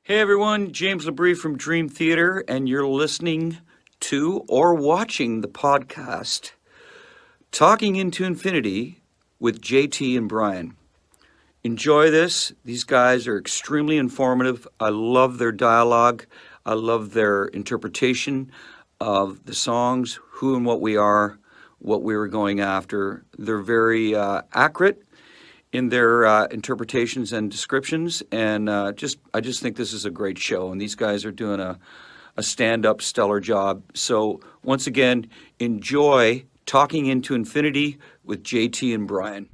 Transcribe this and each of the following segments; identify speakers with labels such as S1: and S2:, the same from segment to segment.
S1: Hey everyone, James LaBrie from Dream Theater, and you're listening to or watching the podcast Talking into Infinity with JT and Brian. Enjoy this. These guys are extremely informative. I love their dialogue. I love their interpretation of the songs, who and what we are, what we were going after. They're very accurate in their interpretations and descriptions, and I just think this is a great show, and these guys are doing a stand-up stellar job. So once again, enjoy Talking into Infinity with JT and Brian.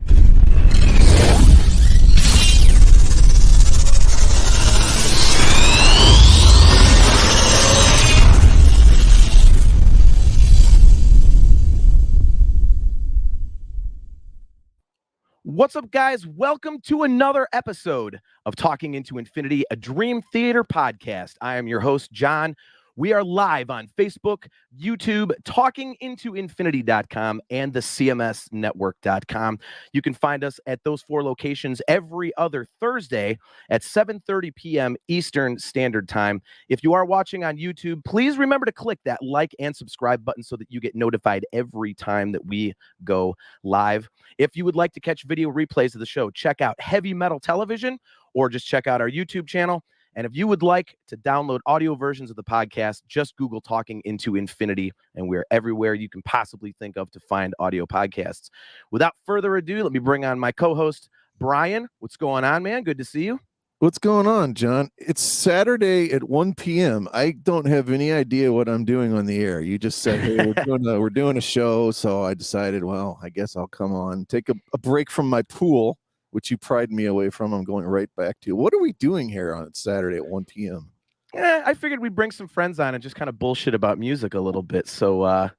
S2: What's up, guys? Welcome to another episode of Talking into Infinity, a Dream Theater podcast. I am your host, John. We are live on Facebook, YouTube, talkingintoinfinity.com, and the cmsnetwork.com. You can find us at those four locations every other Thursday at 7:30 p.m. Eastern Standard Time. If you are watching on YouTube, please remember to click that like and subscribe button so that you get notified every time that we go live. If you would like to catch video replays of the show, check out Heavy Metal Television or just check out our YouTube channel. And if you would like to download audio versions of the podcast, just Google Talking into Infinity, and we're everywhere you can possibly think of to find audio podcasts. Without further ado, let me bring on my co-host, Brian. What's going on, man? Good to see you.
S3: What's going on, John? It's Saturday at 1 p.m. I don't have any idea what I'm doing on the air. You just said, hey, we're doing a show, so I decided, well, I guess I'll come on, take a break from my pool, which you pried me away from. I'm going right back to. What are we doing here on Saturday at 1 p.m.?
S2: Yeah, I figured we'd bring some friends on and just kind of bullshit about music a little bit. So, I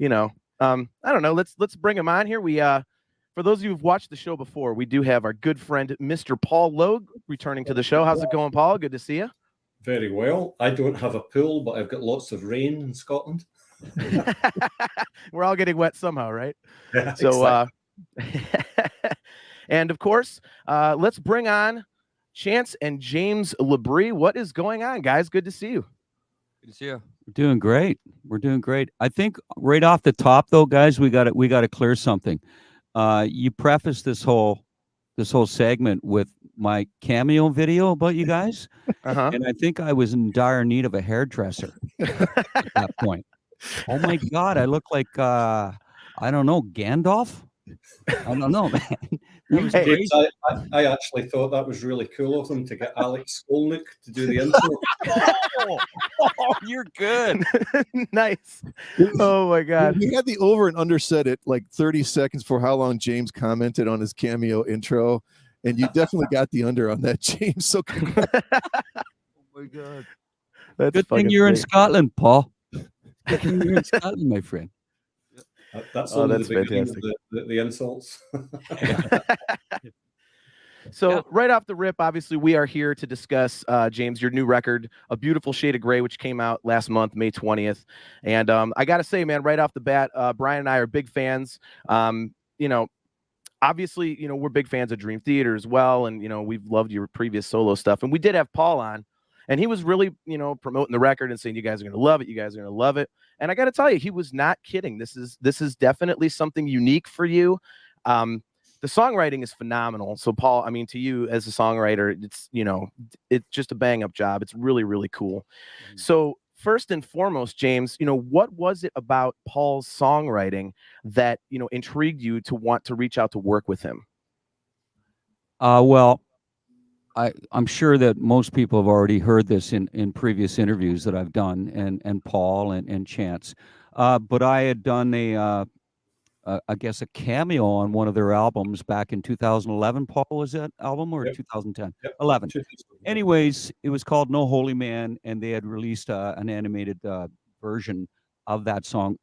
S2: don't know. Let's bring them on here. We, for those of you who've watched the show before, we do have our good friend, Mr. Paul Logue, returning to the show. How's it going, Paul? Good to see you.
S4: Very well. I don't have a pool, but I've got lots of rain in Scotland.
S2: We're all getting wet somehow, right?
S4: Yeah,
S2: so, and of course, let's bring on Chance and James LaBrie. What is going on, guys? Good to see you.
S5: Good to see you. We're doing great. We're doing great. I think right off the top, though, guys, we got to clear something. You prefaced this whole segment with my cameo video about you guys, and I think I was in dire need of a hairdresser at that point. Oh my God, I look like I don't know, Gandalf. I don't know, man.
S4: James, I actually thought that was really cool of them to get Alex Skolnick to do the intro.
S5: Oh, you're good.
S2: Nice. Oh my God.
S3: We had the over and under set at like 30 seconds for how long James commented on his cameo intro, and you definitely got the under on that, James. So
S5: oh my God. That's good thing you're in Scotland, Paul. Good thing you're in Scotland, my friend.
S4: That's fantastic. The insults.
S2: So right off the rip, obviously, we are here to discuss, James, your new record, A Beautiful Shade of Gray, which came out last month, May 20th. And I got to say, man, right off the bat, Brian and I are big fans. Obviously, we're big fans of Dream Theater as well. And, we've loved your previous solo stuff. And we did have Paul on. And he was really, promoting the record and saying, you guys are going to love it. You guys are going to love it. And I got to tell you, he was not kidding. This is definitely something unique for you. The songwriting is phenomenal. So, Paul, I mean, to you as a songwriter, it's just a bang up job. It's really, really cool. Mm-hmm. So first and foremost, James, what was it about Paul's songwriting that, intrigued you to want to reach out to work with him?
S5: Well, I'm sure that most people have already heard this in previous interviews that I've done, and Paul and Chance. But I had done I guess a cameo on one of their albums back in 2011. Paul, was that album or 2010? Yep. 11. Anyways, it was called No Holy Man, and they had released an animated version of that song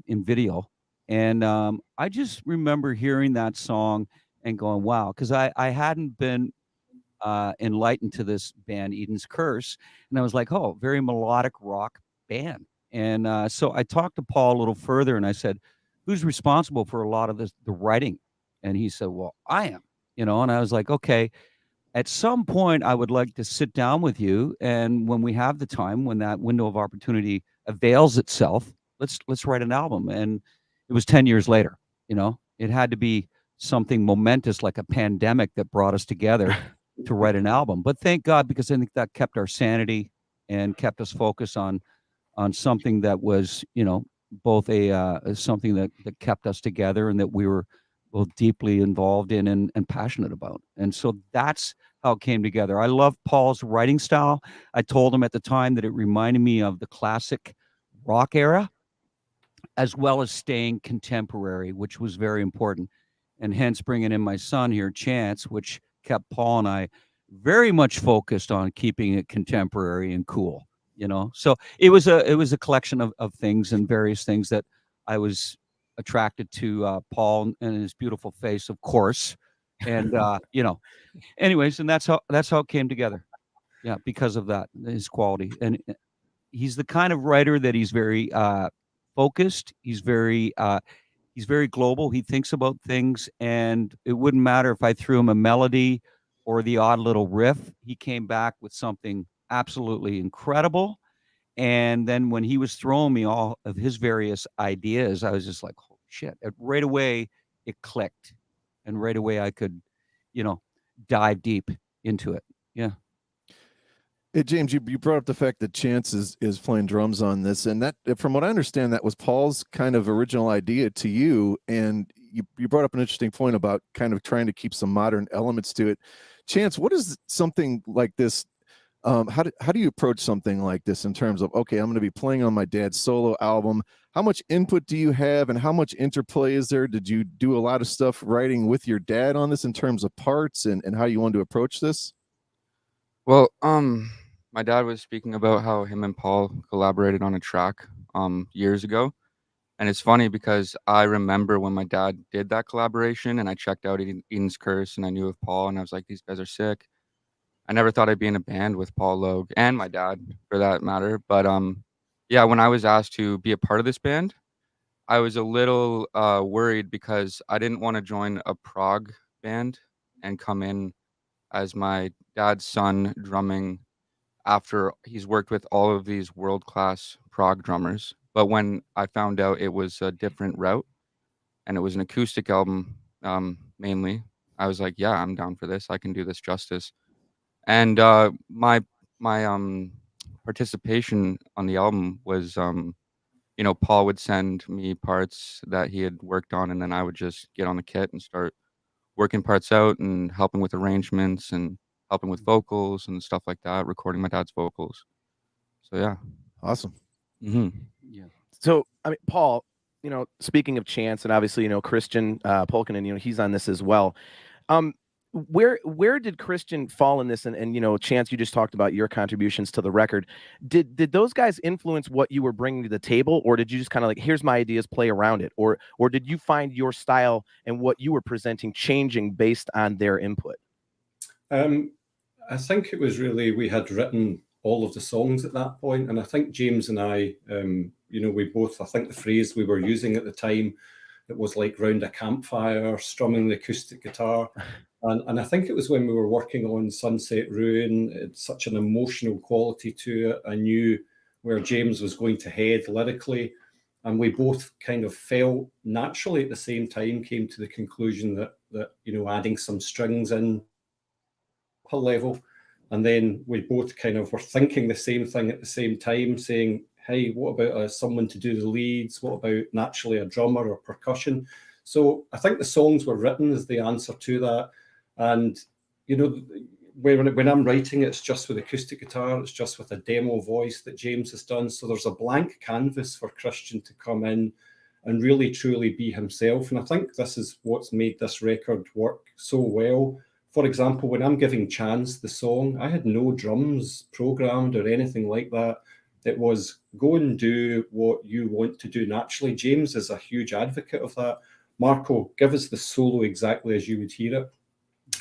S5: in video. And I just remember hearing that song and going, wow, because I hadn't been enlightened to this band Eden's Curse, and I was like, oh, very melodic rock band. And so I talked to Paul a little further, and I said, who's responsible for a lot of the writing? And he said, well, I am, and I was like, okay, at some point I would like to sit down with you, and when we have the time, when that window of opportunity avails itself, let's write an album. And it was 10 years later. It had to be something momentous like a pandemic that brought us together to write an album. But thank God, because I think that kept our sanity and kept us focused on something that was, both something that kept us together and that we were both deeply involved in and passionate about. And so that's how it came together. I love Paul's writing style. I told him at the time that it reminded me of the classic rock era, as well as staying contemporary, which was very important. And hence bringing in my son here, Chance, which kept Paul and I very much focused on keeping it contemporary and cool. So it was a collection of things and various things that I was attracted to, Paul and his beautiful face, of course. And anyways, and that's how it came together. Yeah, because of that, his quality. And he's the kind of writer that he's very focused. He's very global. He thinks about things, and it wouldn't matter if I threw him a melody or the odd little riff. He came back with something absolutely incredible. And then when he was throwing me all of his various ideas, I was just like, "Holy shit!" Right away, it clicked, and right away I could, you know, dive deep into it. Yeah.
S3: Hey, James, you brought up the fact that Chance is playing drums on this, and that, from what I understand, that was Paul's kind of original idea to you. And you brought up an interesting point about kind of trying to keep some modern elements to it. Chance, what is something like this? How do you approach something like this in terms of, okay, I'm going to be playing on my dad's solo album? How much input do you have, and how much interplay is there? Did you do a lot of stuff writing with your dad on this in terms of parts and how you wanted to approach this?
S6: Well, my dad was speaking about how him and Paul collaborated on a track years ago. And it's funny because I remember when my dad did that collaboration and I checked out Eden's Curse and I knew of Paul and I was like, these guys are sick. I never thought I'd be in a band with Paul Logue and my dad for that matter. But yeah, when I was asked to be a part of this band, I was a little worried because I didn't want to join a prog band and come in as my dad's son drumming after he's worked with all of these world-class prog drummers. But when I found out it was a different route and it was an acoustic album, mainly, I was like, yeah, I'm down for this. I can do this justice. And my participation on the album was, Paul would send me parts that he had worked on, and then I would just get on the kit and start working parts out and helping with arrangements and helping with vocals and stuff like that, recording my dad's vocals. So yeah.
S3: Awesome.
S6: Mm-hmm.
S5: Yeah.
S2: So, I mean, Paul, speaking of Chance, and obviously, Christian Polkinen, he's on this as well. Where did Christian fall in this? And Chance, you just talked about your contributions to the record. Did those guys influence what you were bringing to the table, or did you just kind of like, here's my ideas, play around it, or did you find your style and what you were presenting changing based on their input?
S4: I think it was really, we had written all of the songs at that point, and I think James and I, we both, I think the phrase we were using at the time, it was like round a campfire, strumming the acoustic guitar. And I think it was when we were working on Sunset Ruin, it had such an emotional quality to it. I knew where James was going to head lyrically. And we both kind of felt naturally at the same time, came to the conclusion that adding some strings in a level. And then we both kind of were thinking the same thing at the same time, saying, hey, what about someone to do the leads? What about naturally a drummer or percussion? So I think the songs were written as the answer to that. And, when I'm writing, it's just with acoustic guitar, it's just with a demo voice that James has done. So there's a blank canvas for Christian to come in and really, truly be himself. And I think this is what's made this record work so well. For example, when I'm giving Chance the song, I had no drums programmed or anything like that. It was go and do what you want to do naturally. James is a huge advocate of that. Marco, give us the solo exactly as you would hear it.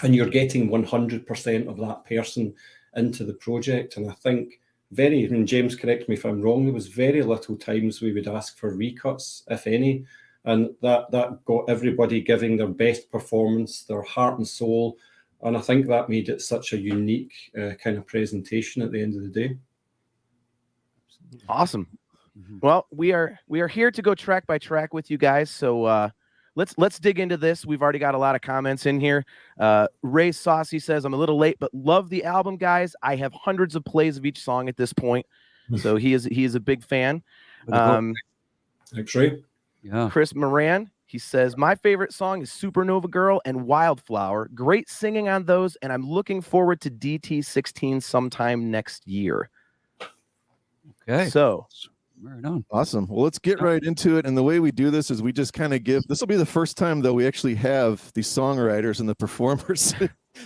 S4: And you're getting 100% of that person into the project. And I think James, correct me if I'm wrong, there was very little times we would ask for recuts, if any. And that got everybody giving their best performance, their heart and soul. And I think that made it such a unique kind of presentation at the end of the day.
S2: Awesome. Well, we are here to go track by track with you guys. So let's dig into this. We've already got a lot of comments in here. Ray Saucy says, I'm a little late, but love the album, guys. I have hundreds of plays of each song at this point. So he is a big fan.
S4: Thanks, Ray.
S5: Yeah.
S2: Chris Moran, he says, my favorite song is Supernova Girl and Wildflower. Great singing on those, and I'm looking forward to DT16 sometime next year.
S5: Okay.
S2: So
S5: right on.
S3: Awesome. Well, let's get right into it. And the way we do this is we just kind of give, this will be the first time though we actually have the songwriters and the performers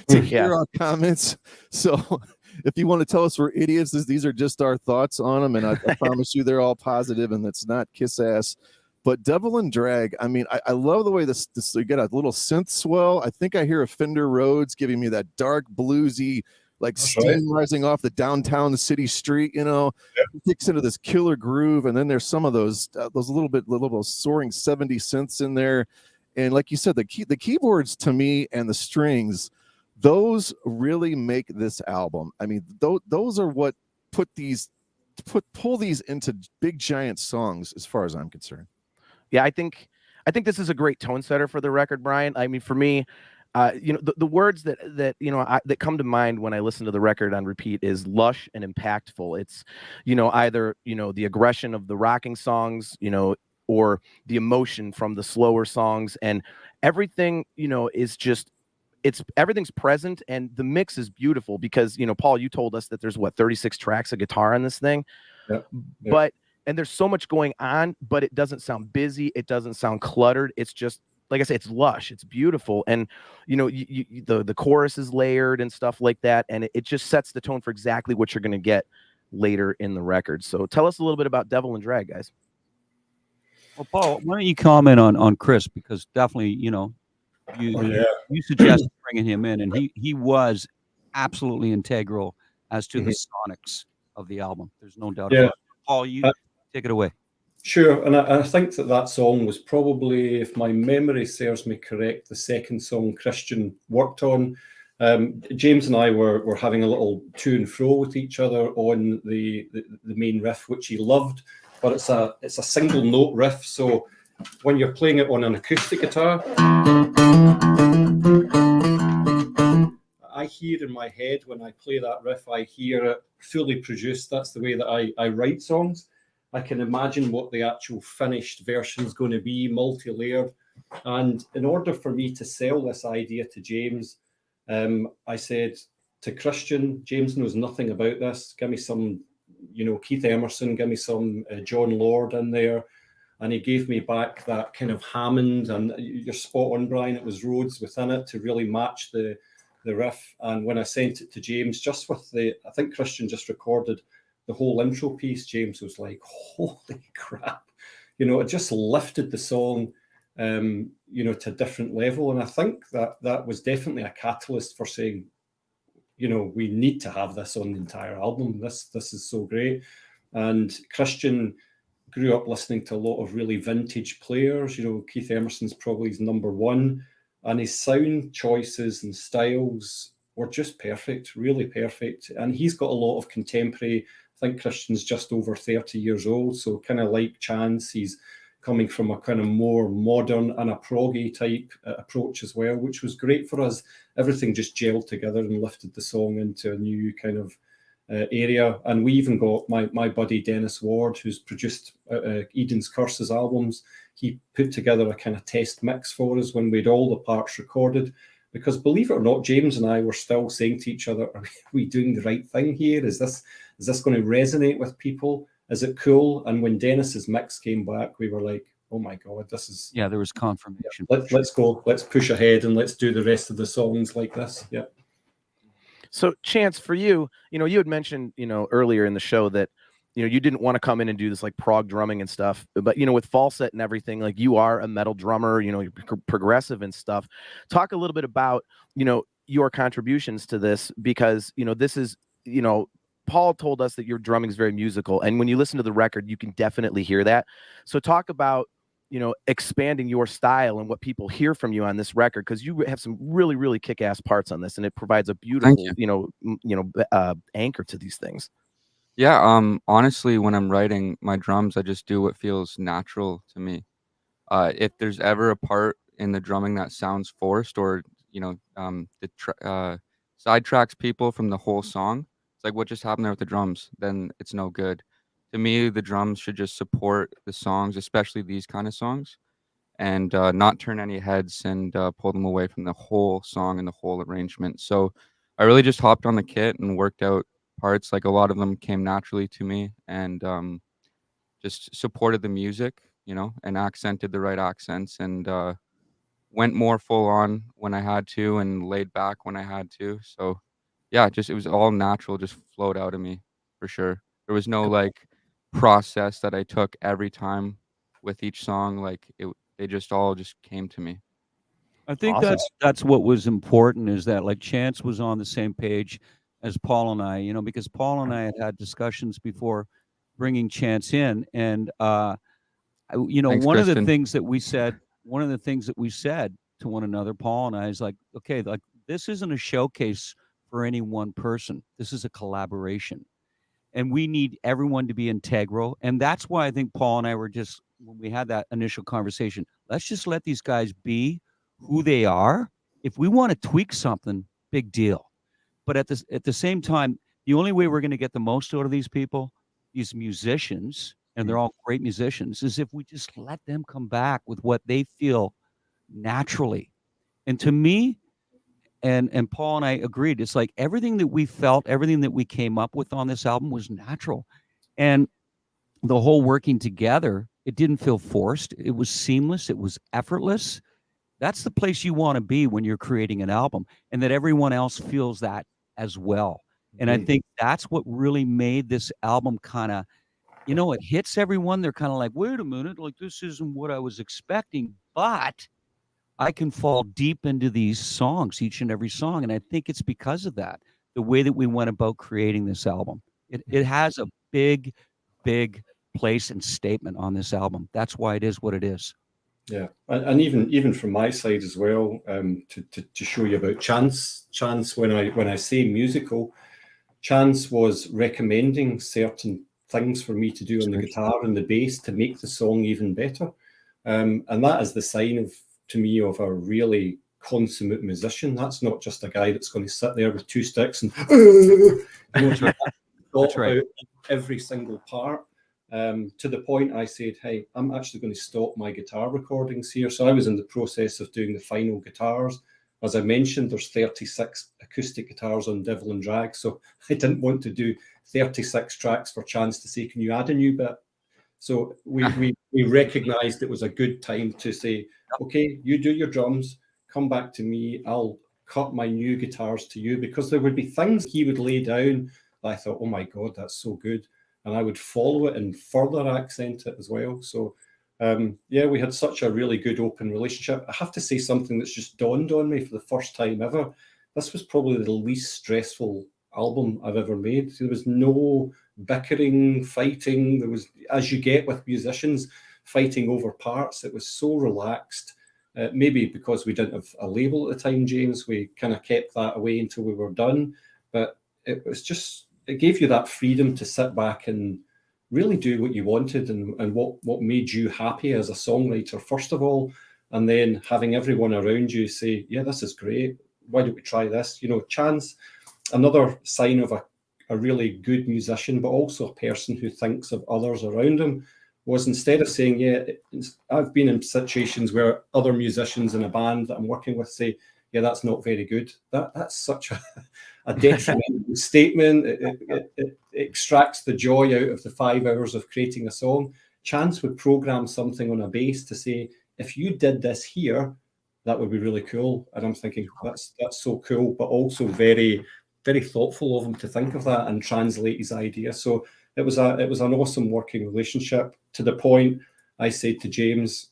S3: to hear our comments. So if you want to tell us we're idiots, these are just our thoughts on them. And I promise you they're all positive and that's not kiss ass. But Devil and Drag, I mean, I love the way this you get a little synth swell. I think I hear a Fender Rhodes giving me that dark bluesy, like steam rising off the downtown city street, you know. It kicks into this killer groove, and then there's some of those little soaring 70 synths in there. And like you said, the keyboards to me and the strings, those really make this album. I mean, those are what pull these into big giant songs as far as I'm concerned.
S2: Yeah, I think this is a great tone setter for the record, Brian. I mean, for me, you know, the words that that come to mind when I listen to the record on repeat is lush and impactful. It's, you know, either, you know, the aggression of the rocking songs, you know, or the emotion from the slower songs, and everything, you know, is just, everything's present, and the mix is beautiful because, you know, Paul, you told us that there's 36 tracks of guitar on this thing. But and there's so much going on, but it doesn't sound busy. It doesn't sound cluttered. It's just, like I say, it's lush. It's beautiful. And, you know, the chorus is layered and stuff like that. And it just sets the tone for exactly what you're going to get later in the record. So tell us a little bit about Devil and Drag, guys.
S5: Well, Paul, why don't you comment on Chris? Because definitely, you know, you suggested bringing him in, and he was absolutely integral as to the sonics of the album. There's no doubt about it. Paul, you take it away.
S4: Sure, and I think that song was probably, if my memory serves me correct, the second song Christian worked on. James and I were having a little to and fro with each other on the main riff, which he loved, but it's a single note riff. So when you're playing it on an acoustic guitar, I hear in my head when I play that riff, I hear it fully produced. That's the way that I write songs. I can imagine what the actual finished version is going to be, multi-layered. And in order for me to sell this idea to James, I said to Christian, James knows nothing about this. Give me some, you know, Keith Emerson, give me some John Lord in there. And he gave me back that kind of Hammond, and you're spot on, Brian, it was Rhodes within it to really match the riff. And when I sent it to James, just with I think Christian just recorded the whole intro piece, James was like, holy crap. You know, it just lifted the song, you know, to a different level. And I think that was definitely a catalyst for saying, you know, we need to have this on the entire album. This is so great. And Christian grew up listening to a lot of really vintage players. You know, Keith Emerson's probably his number one. And his sound choices and styles were just perfect, really perfect. And he's got a lot of contemporary. I think Christian's just over 30 years old, so kind of like Chance, he's coming from a kind of more modern and a proggy type approach as well, which was great for us. Everything just gelled together and lifted the song into a new kind of area. And we even got my buddy Dennis Ward, who's produced Eden's Curses albums. He put together a kind of test mix for us when we'd all the parts recorded. Because believe it or not, James and I were still saying to each other, are we doing the right thing here? Is this going to resonate with people? Is it cool? And when Dennis's mix came back, we were like, oh my God, this is...
S5: Yeah, there was confirmation.
S4: Let's go. Let's push ahead and let's do the rest of the songs like this. Yeah.
S2: So Chance, for you, you know, you had mentioned, you know, earlier in the show that, you know, you didn't want to come in and do this like prog drumming and stuff, but, you know, with falset and everything, like you are a metal drummer, you know, you're progressive and stuff. Talk a little bit about, you know, your contributions to this, because, you know, this is, you know, Paul told us that your drumming is very musical. And when you listen to the record, you can definitely hear that. So talk about, expanding your style and what people hear from you on this record, because you have some really, really kick-ass parts on this, and it provides a beautiful, anchor to these things.
S6: Yeah, honestly, when I'm writing my drums, I just do what feels natural to me. If there's ever a part in the drumming that sounds forced, or sidetracks people from the whole song, it's like what just happened there with the drums, then it's no good. To me, the drums should just support the songs, especially these kind of songs, and not turn any heads and pull them away from the whole song and the whole arrangement. So I really just hopped on the kit and worked out parts. Like a lot of them came naturally to me, and just supported the music, and accented the right accents, and went more full on when I had to, and laid back when I had to. So yeah, it was all natural, just flowed out of me for sure. There was no like process that I took every time with each song. Like they just all just came to me.
S5: I think
S2: Awesome.
S5: that's what was important, is that like Chance was on the same page as Paul and I, because Paul and I had discussions before bringing Chance in, and
S6: Thanks,
S5: one of the
S6: Kristen.
S5: things that we said to one another, Paul and I, is like, okay, like this isn't a showcase for any one person. This is a collaboration, and we need everyone to be integral. And that's why I think Paul and I were just, when we had that initial conversation, let's just let these guys be who they are. If we want to tweak something, big deal. But at the same time, the only way we're going to get the most out of these people, these musicians, and they're all great musicians, is if we just let them come back with what they feel naturally. And to me, and Paul and I agreed, it's like everything that we felt, everything that we came up with on this album was natural. And the whole working together, it didn't feel forced. It was seamless. It was effortless. That's the place you want to be when you're creating an album, and that everyone else feels that as well. And I think that's what really made this album kind of, it hits everyone. They're kind of like, wait a minute, like this isn't what I was expecting, but I can fall deep into these songs, each and every song. And I think it's because of that, the way that we went about creating this album. It has a big, big place and statement on this album. That's why it is what it is.
S4: Yeah, and even from my side as well, to show you about Chance, when I say musical, Chance was recommending certain things for me to do on the guitar and the bass to make the song even better, and that is the sign to me of a really consummate musician. That's not just a guy that's going to sit there with two sticks and
S5: That's right.
S4: About every single part. To the point I said, hey, I'm actually going to stop my guitar recordings here. So I was in the process of doing the final guitars. As I mentioned, there's 36 acoustic guitars on Devil and Drag. So I didn't want to do 36 tracks for Chance to say, can you add a new bit? So we recognized it was a good time to say, okay, you do your drums, come back to me. I'll cut my new guitars to you, because there would be things he would lay down that I thought, oh my God, that's so good. And I would follow it and further accent it as well. So, we had such a really good open relationship. I have to say something that's just dawned on me for the first time ever. This was probably the least stressful album I've ever made. There was no bickering, fighting. There was, as you get with musicians, fighting over parts. It was so relaxed. Maybe because we didn't have a label at the time, James, we kind of kept that away until we were done. But it was just, it gave you that freedom to sit back and really do what you wanted and what made you happy as a songwriter, first of all, and then having everyone around you say, yeah, this is great. Why don't we try this? Chance, another sign of a really good musician, but also a person who thinks of others around him, was instead of saying, yeah, I've been in situations where other musicians in a band that I'm working with say, yeah, that's not very good. That's such a detrimental statement. It extracts the joy out of the 5 hours of creating a song. Chance would program something on a bass to say, if you did this here, that would be really cool. And I'm thinking, that's so cool, but also very, very thoughtful of him to think of that and translate his idea. So it was an awesome working relationship, to the point I said to James,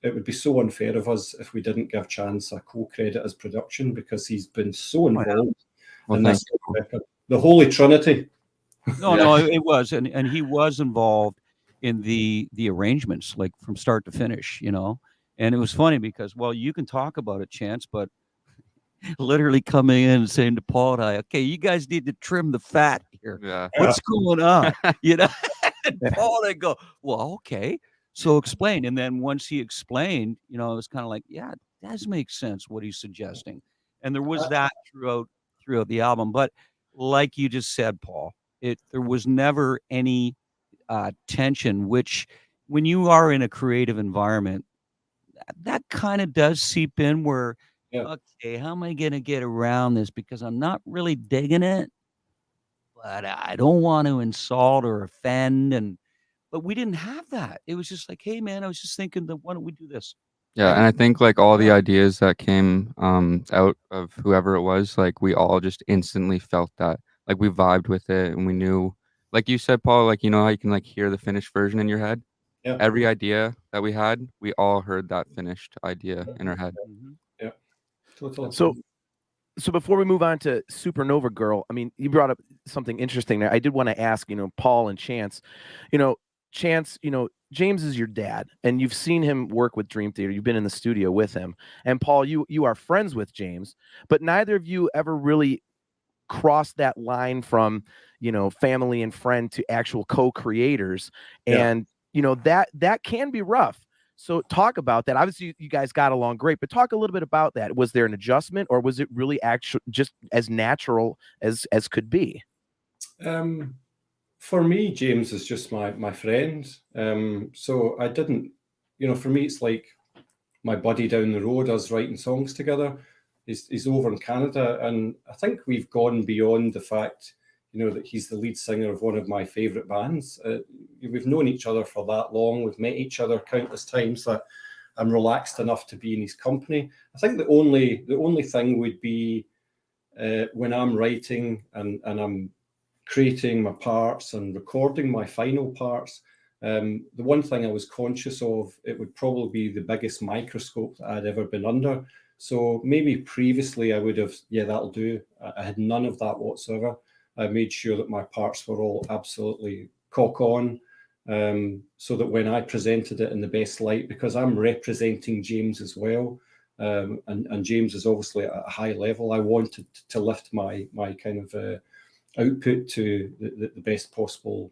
S4: it would be so unfair of us if we didn't give Chance a co-credit as production, because he's been so involved in this record. The Holy Trinity.
S5: No, it was, and he was involved in the arrangements, like from start to finish, you know. And it was funny because, well, you can talk about it, Chance, but literally coming in and saying to Paul and I, okay, you guys need to trim the fat here.
S6: Yeah.
S5: What's going on? You know, and Paul and I go, well, okay, so explain. And then once he explained, you know, it was kind of like, yeah, it does make sense what he's suggesting. And there was that throughout the album. But like you just said, Paul, there was never any tension, which when you are in a creative environment, that kind of does seep in where, okay, how am I going to get around this? Because I'm not really digging it, but I don't want to insult or offend. But we didn't have that. It was just like, hey, man, I was just thinking that why don't we do this?
S6: Yeah, and I think like all the ideas that came out of whoever it was, like we all just instantly felt that. Like we vibed with it and we knew, like you said, Paul, like you know how you can like hear the finished version in your head?
S4: Yeah.
S6: Every idea that we had, we all heard that finished idea in our head.
S4: Yeah. Totally.
S2: So before we move on to Supernova Girl, I mean, you brought up something interesting there. I did want to ask, you know, Paul and Chance, you know, Chance, you know, James is your dad, and you've seen him work with Dream Theater. You've been in the studio with him. And Paul, you are friends with James, but neither of you ever really crossed that line from, you know, family and friend to actual co-creators. And, you know, that can be rough. So talk about that. Obviously, you guys got along great, but talk a little bit about that. Was there an adjustment, or was it really actually just as natural as could be?
S4: For me, James is just my friend. So I didn't, you know, for me, it's like my buddy down the road, us writing songs together. He's over in Canada, and I think we've gone beyond the fact, you know, that he's the lead singer of one of my favorite bands. We've known each other for that long. We've met each other countless times that I'm relaxed enough to be in his company. I think the only thing would be when I'm writing and I'm creating my parts and recording my final parts. The one thing I was conscious of, it would probably be the biggest microscope that I'd ever been under. So maybe previously I would have, that'll do. I had none of that whatsoever. I made sure that my parts were all absolutely cock on, so that when I presented it in the best light, because I'm representing James as well, and James is obviously at a high level, I wanted to lift my kind of output to the best possible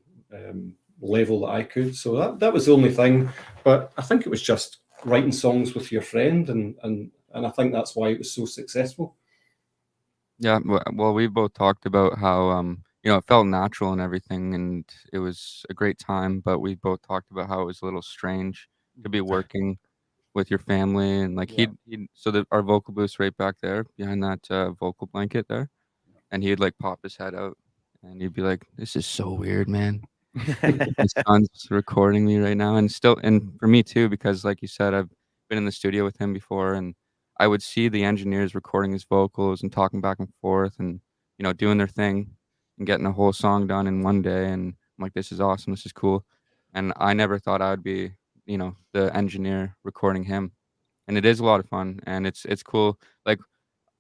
S4: level that I could. So that was the only thing. But I think it was just writing songs with your friend, and I think that's why it was so successful.
S6: Yeah, well, we both talked about how you know, it felt natural and everything, and it was a great time. But we both talked about how it was a little strange to be working with your family, and like he'd so that our vocal booth's right back there behind that vocal blanket there, and he'd like pop his head out, and he'd be like, "This is so weird, man." My son's recording me right now, and for me too, because like you said, I've been in the studio with him before, and I would see the engineers recording his vocals and talking back and forth, and you know, doing their thing and getting a whole song done in one day, and I'm like, this is awesome, this is cool, and I never thought I would be, you know, the engineer recording him, and it is a lot of fun, and it's cool. Like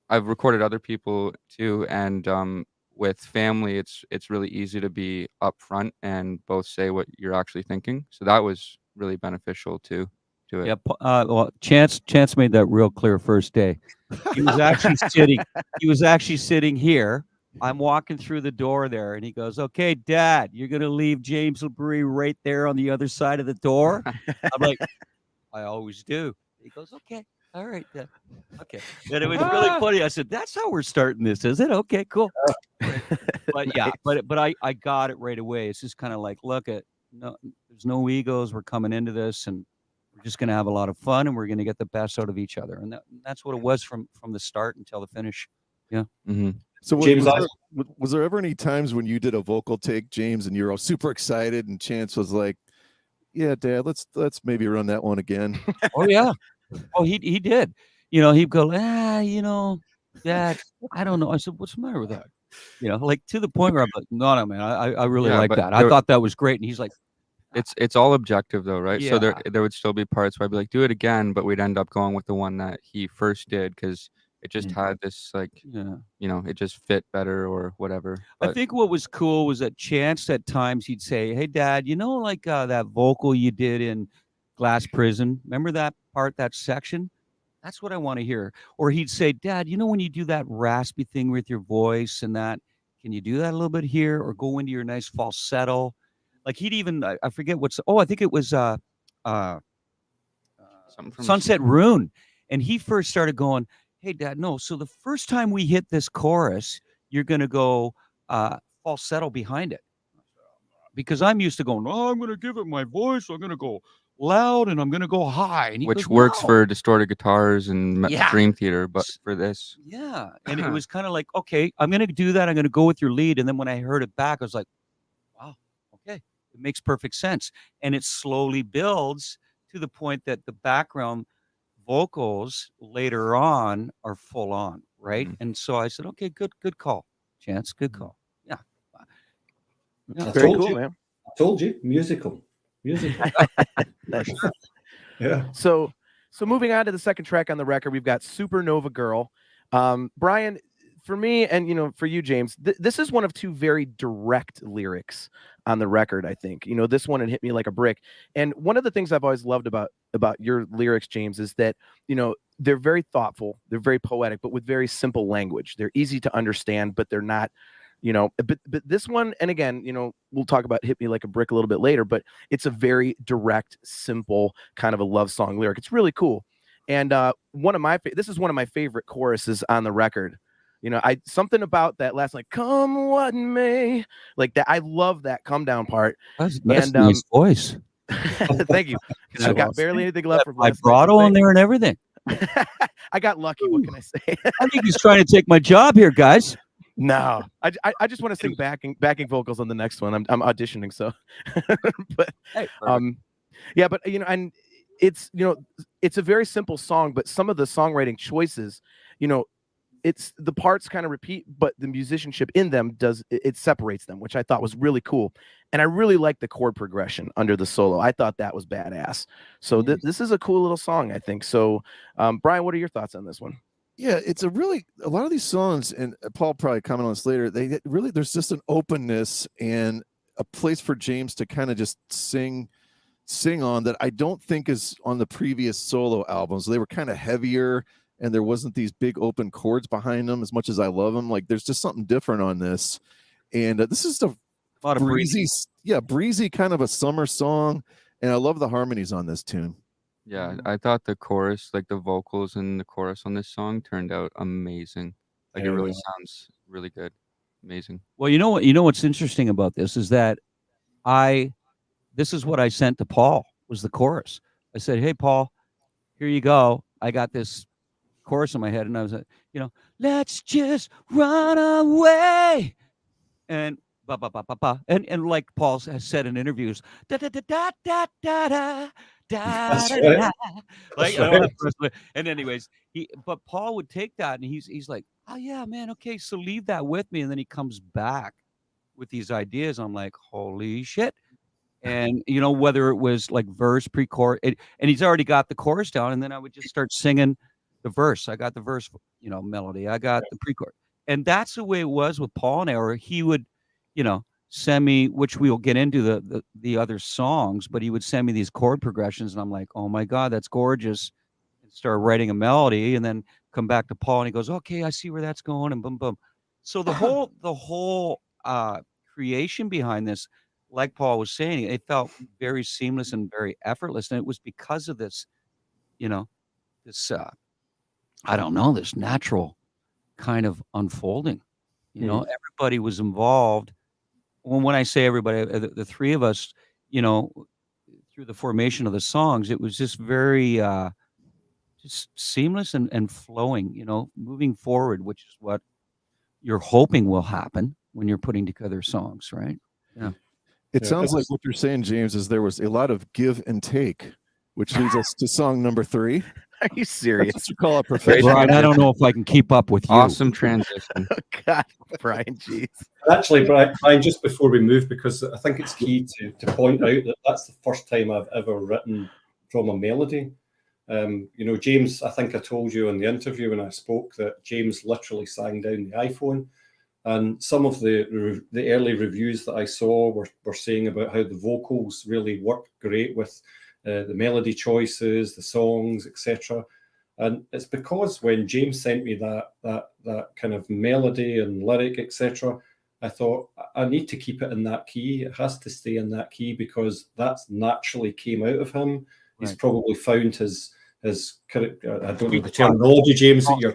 S6: I've recorded other people too, and with family, it's really easy to be upfront and both say what you're actually thinking. So that was really beneficial to it.
S5: Yeah, well, Chance made that real clear first day. He was actually sitting here. I'm walking through the door there, and he goes, "Okay, Dad, you're gonna leave James LaBrie right there on the other side of the door." I'm like, "I always do." He goes, "Okay, all right, Dad. Okay." And it was really funny. I said, "That's how we're starting this, is it? Okay, cool." But yeah, but I got it right away. It's just kind of like, look, there's no egos. We're coming into this, and we're just going to have a lot of fun, and we're going to get the best out of each other, and that's what it was from the start until the finish. Yeah.
S6: Mm-hmm.
S3: So
S4: James,
S3: was there ever any times when you did a vocal take, James, and you're all super excited, and Chance was like, "Yeah, Dad, let's maybe run that one again"?
S5: Oh yeah. Oh, he did. You know, he'd go, you know, Dad, I don't know. I said, "What's the matter with that?" You know, like to the point where I'm like, "No, man, I really like that. I thought that was great." And he's like,
S6: It's all objective though, right? So
S5: Yeah.
S6: there would still be parts where I'd be like, do it again, but we'd end up going with the one that he first did because it just
S5: Mm.
S6: had this like,
S5: Yeah.
S6: you know, it just fit better or whatever.
S5: I
S6: But
S5: think what was cool was that Chance at times he'd say, "Hey, Dad, you know, like that vocal you did in Glass Prison. Remember that part, that section? That's what I want to hear." Or he'd say, "Dad, you know when you do that raspy thing with your voice and that, can you do that a little bit here or go into your nice falsetto?" Like he'd even I forget what's I think it was uh
S6: something from
S5: Sunset Rune. And he first started going, "Hey, Dad, no. So the first time we hit this chorus, you're going to go falsetto behind it." Because I'm used to going, "Oh, I'm going to give it my voice. I'm going to go loud and I'm going to go high." And he
S6: which
S5: goes,
S6: works
S5: "No."
S6: for distorted guitars and
S5: Yeah.
S6: Dream Theater, but for this,
S5: Yeah. And it was kind of like, okay, I'm going to do that. I'm going to go with your lead. And then when I heard it back, I was like, wow, okay, it makes perfect sense. And it slowly builds to the point that the background vocals later on are full on, right?
S6: Mhm.
S5: And so I said, okay, good call, Chance, good call. Yeah. Yeah.
S4: I
S2: Very
S4: told
S2: cool,
S4: you.
S2: man.
S4: I told you, musical.
S2: Nice.
S4: Yeah.
S2: So moving on to the second track on the record, we've got Supernova Girl. Brian, for me and for you, James, this is one of two very direct lyrics on the record. I think this one, it hit me like a brick. And one of the things I've always loved about your lyrics, James, is that they're very thoughtful, they're very poetic, but with very simple language. They're easy to understand, but they're not. But this one, and again, we'll talk about Hit Me Like a Brick a little bit later, but it's a very direct, simple kind of a love song lyric. It's really cool. And this is one of my favorite choruses on the record. Something about that last, like, come what may, like that. I love that come down part.
S5: That's
S2: And,
S5: nice voice.
S2: Thank you.
S4: So
S2: I've got
S4: awesome.
S2: barely anything left for
S5: Vibrato on there and everything.
S2: I got lucky. What can I say?
S5: I think he's trying to take my job here, guys.
S2: No, I just want to sing backing vocals on the next one. I'm auditioning, so. But
S5: Hey,
S2: yeah, but and it's it's a very simple song, but some of the songwriting choices, it's the parts kind of repeat, but the musicianship in them it separates them, which I thought was really cool. And I really like the chord progression under the solo. I thought that was badass. So this is a cool little song, I think. So, Brian, what are your thoughts on this one?
S3: Yeah, it's a lot of these songs, and Paul probably comment on this later. They really, there's just an openness and a place for James to kind of just sing on that I don't think is on the previous solo albums. They were kind of heavier, and there wasn't these big open chords behind them. As much as I love them, like there's just something different on this. And this is a
S5: lot of
S3: breezy kind of a summer song, and I love the harmonies on this tune.
S6: yeah, I thought the chorus, like the vocals and the chorus on this song, turned out amazing. Like it really sounds really good, amazing.
S5: Well, you know what's interesting about this is that this is what I sent to Paul, was the chorus. I said, "Hey, Paul, here you go. I got this chorus in my head," and I was like, "Let's just run away," and ba ba ba ba ba, and like Paul has said in interviews, da da da da da da da.
S4: That's right.
S5: Like,
S4: That's right.
S5: and anyways, but Paul would take that and he's like, "Oh yeah, man, okay, so leave that with me," and then he comes back with these ideas. I'm like, holy shit. And whether it was like verse, pre-chorus, and he's already got the chorus down, and then I would just start singing the verse. I got the verse, melody. I got the pre-chorus, and that's the way it was with Paul and I. Or he would, send me, which we'll get into the other songs, but he would send me these chord progressions, and I'm like, oh my god, that's gorgeous. And start writing a melody, and then come back to Paul, and he goes, okay, I see where that's going, and boom, boom. So the whole creation behind this, like Paul was saying, it felt very seamless and very effortless. And it was because of this, this, I don't know, this natural kind of unfolding. Everybody was involved. When I say everybody, the three of us, through the formation of the songs, it was just very just seamless and flowing, moving forward, which is what you're hoping will happen when you're putting together songs, right? Yeah.
S3: It sounds like what you're saying, James, is there was a lot of give and take, which leads us to song number 3.
S2: Are you serious?
S3: That's what you call a professional.
S5: Brian, I don't know if I can keep up with you.
S6: Awesome transition.
S2: God, Brian, jeez.
S4: Actually, Brian, just before we move, because I think it's key to point out that that's the first time I've ever written from a melody. You know, James, I think I told you in the interview when I spoke that James literally sang down the iPhone. And some of the early reviews that I saw were saying about how the vocals really worked great with the melody choices, the songs, etc. And it's because when James sent me that kind of melody and lyric, etc., I thought I need to keep it in that key. It has to stay in that key because that's naturally came out of him. He's
S5: Right.
S4: probably found his I don't know the terminology, James, that you're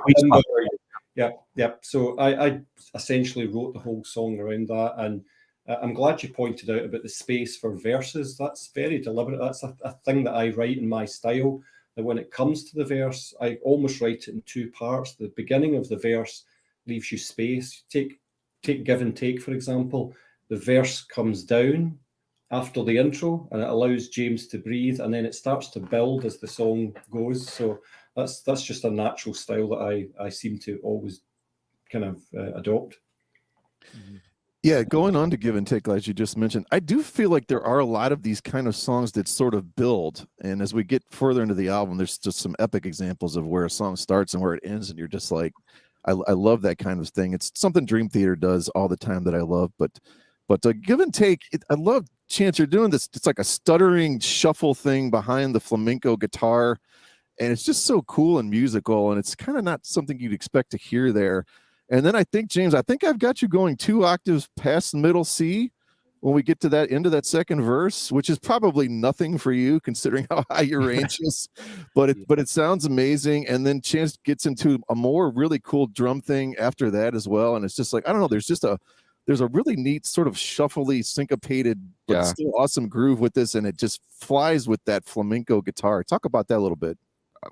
S4: Yep. So I essentially wrote the whole song around that, and I'm glad you pointed out about the space for verses. That's very deliberate. That's a thing that I write in my style. That when it comes to the verse, I almost write it in two parts. The beginning of the verse leaves you space. Take give and take, for example. The verse comes down after the intro, and it allows James to breathe, and then it starts to build as the song goes. So that's just a natural style that I seem to always kind of adopt.
S3: Yeah, going on to give and take, as you just mentioned, I do feel like there are a lot of these kind of songs that sort of build. And as we get further into the album, there's just some epic examples of where a song starts and where it ends. And you're just like, I love that kind of thing. It's something Dream Theater does all the time that I love. But give and take, I love, Chance, you're doing this. It's like a stuttering shuffle thing behind the flamenco guitar. And it's just so cool and musical. And it's kind of not something you'd expect to hear there. And then I think, James, I've got you going 2 octaves past middle C when we get to that end of that second verse, which is probably nothing for you considering how high your range is. But it sounds amazing. And then Chance gets into a more really cool drum thing after that as well. And it's just like, I don't know, there's a really neat sort of shuffly, syncopated, but still awesome groove with this, and it just flies with that flamenco guitar. Talk about that a little bit.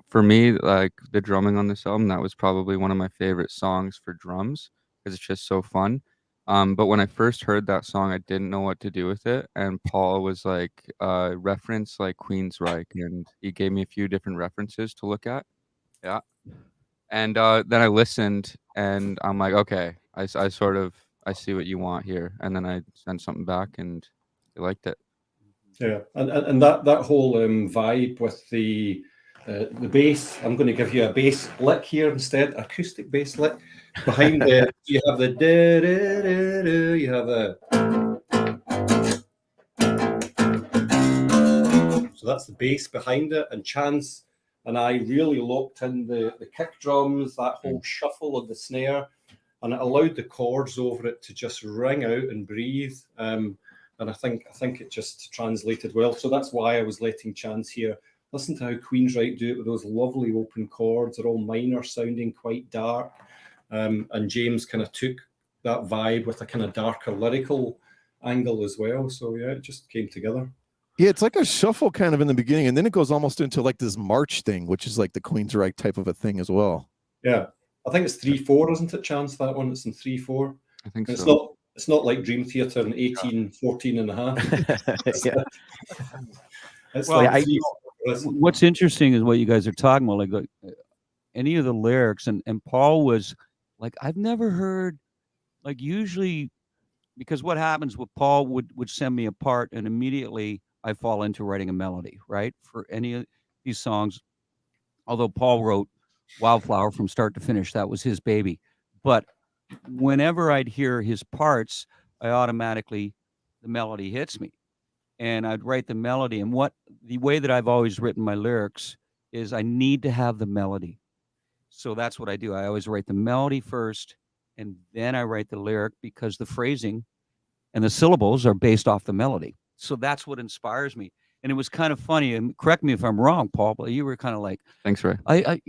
S6: For me, like the drumming on this album, that was probably one of my favorite songs for drums because it's just so fun. But when I first heard that song, I didn't know what to do with it. And Paul was like, reference like Queensryche, and he gave me a few different references to look at. Yeah. And then I listened and I'm like, okay, I see what you want here. And then I sent something back and they liked it.
S4: Yeah. And that whole vibe with the bass, I'm going to give you a bass lick here instead, acoustic bass lick. Behind the, you have the you have the. So that's the bass behind it, and Chance and I really locked in the kick drums, that whole shuffle of the snare, and it allowed the chords over it to just ring out and breathe. And I think it just translated well. So that's why I was letting Chance here. Listen to how Queensryche do it with those lovely open chords. They're all minor sounding, quite dark. And James kind of took that vibe with a kind of darker lyrical angle as well. So yeah, it just came together.
S3: Yeah, it's like a shuffle kind of in the beginning, and then it goes almost into like this march thing, which is like the Queensryche type of a thing as well.
S4: Yeah, I think it's 3/4, isn't it, Chance? That one, it's in 3/4.
S6: I think
S4: and
S6: so.
S4: It's not like Dream Theater in 18/14 and a half.
S3: Yeah.
S4: It's
S5: Well,
S4: like
S5: what's interesting is what you guys are talking about, like any of the lyrics, and Paul was like, I've never heard, like, usually, because what happens with Paul would send me a part and immediately I fall into writing a melody, right? For any of these songs, although Paul wrote Wildflower from start to finish, that was his baby. But whenever I'd hear his parts, the melody hits me. And I'd write the melody. And the way that I've always written my lyrics is I need to have the melody. So that's what I do. I always write the melody first, and then I write the lyric because the phrasing and the syllables are based off the melody. So that's what inspires me. And it was kind of funny, and correct me if I'm wrong, Paul, but you were kind of like,
S6: thanks, Ray.
S5: I'd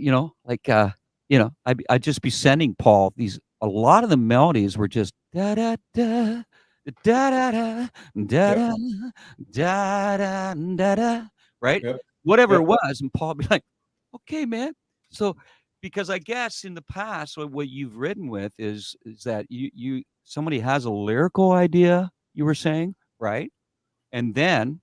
S5: just be sending Paul a lot of the melodies were just da da da da da da da da da da da da, right?
S4: Yep.
S5: Whatever
S4: Yep.
S5: it was, and Paul would be like, okay, man. So because I guess in the past, what you've written with is that somebody has a lyrical idea, you were saying, right? And then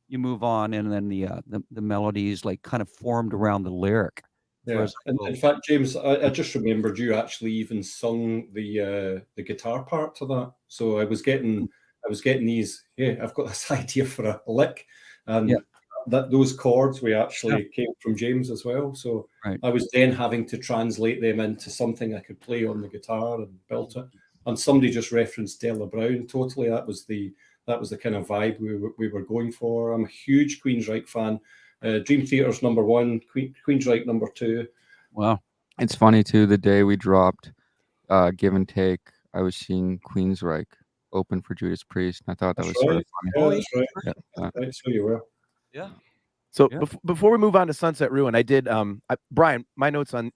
S5: you move on, and then the melodies like kind of formed around the lyric.
S4: Yeah. In fact, James, I just remembered you actually even sung the guitar part to that. So I was getting these. Yeah, I've got this idea for a lick, and that those chords we actually came from James as well. So I was then having to translate them into something I could play on the guitar and built it. And somebody just referenced Della Brown. Totally, that was the kind of vibe we were going for. I'm a huge Queensryche fan. Dream Theater's #1, Queensryche #2.
S5: Wow.
S6: It's funny too. The day we dropped Give and Take, I was seeing Queensryche open for Judas Priest, and I thought that was sort of funny.
S4: Yeah, that's right.
S6: Yeah.
S4: Right, so you were.
S5: Yeah.
S2: So before we move on to Sunset Ruin, I did Brian, my notes on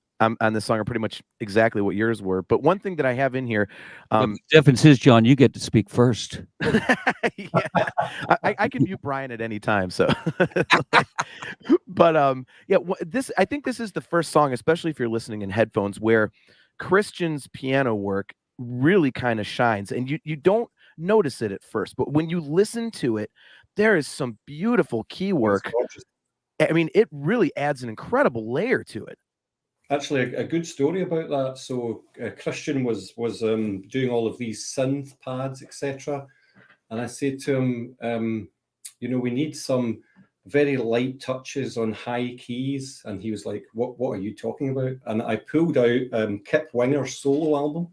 S2: this song are pretty much exactly what yours were. But one thing that I have in here,
S5: the difference is, John, you get to speak first.
S2: I can mute Brian at any time. So, but I think this is the first song, especially if you're listening in headphones, where Christian's piano work really kind of shines, and you don't notice it at first, but when you listen to it, there is some beautiful key work. I mean, it really adds an incredible layer to it.
S4: Actually, a good story about that. So Christian was doing all of these synth pads, etc. And I said to him, we need some very light touches on high keys. And he was like, what are you talking about? And I pulled out Kip Winger's solo album.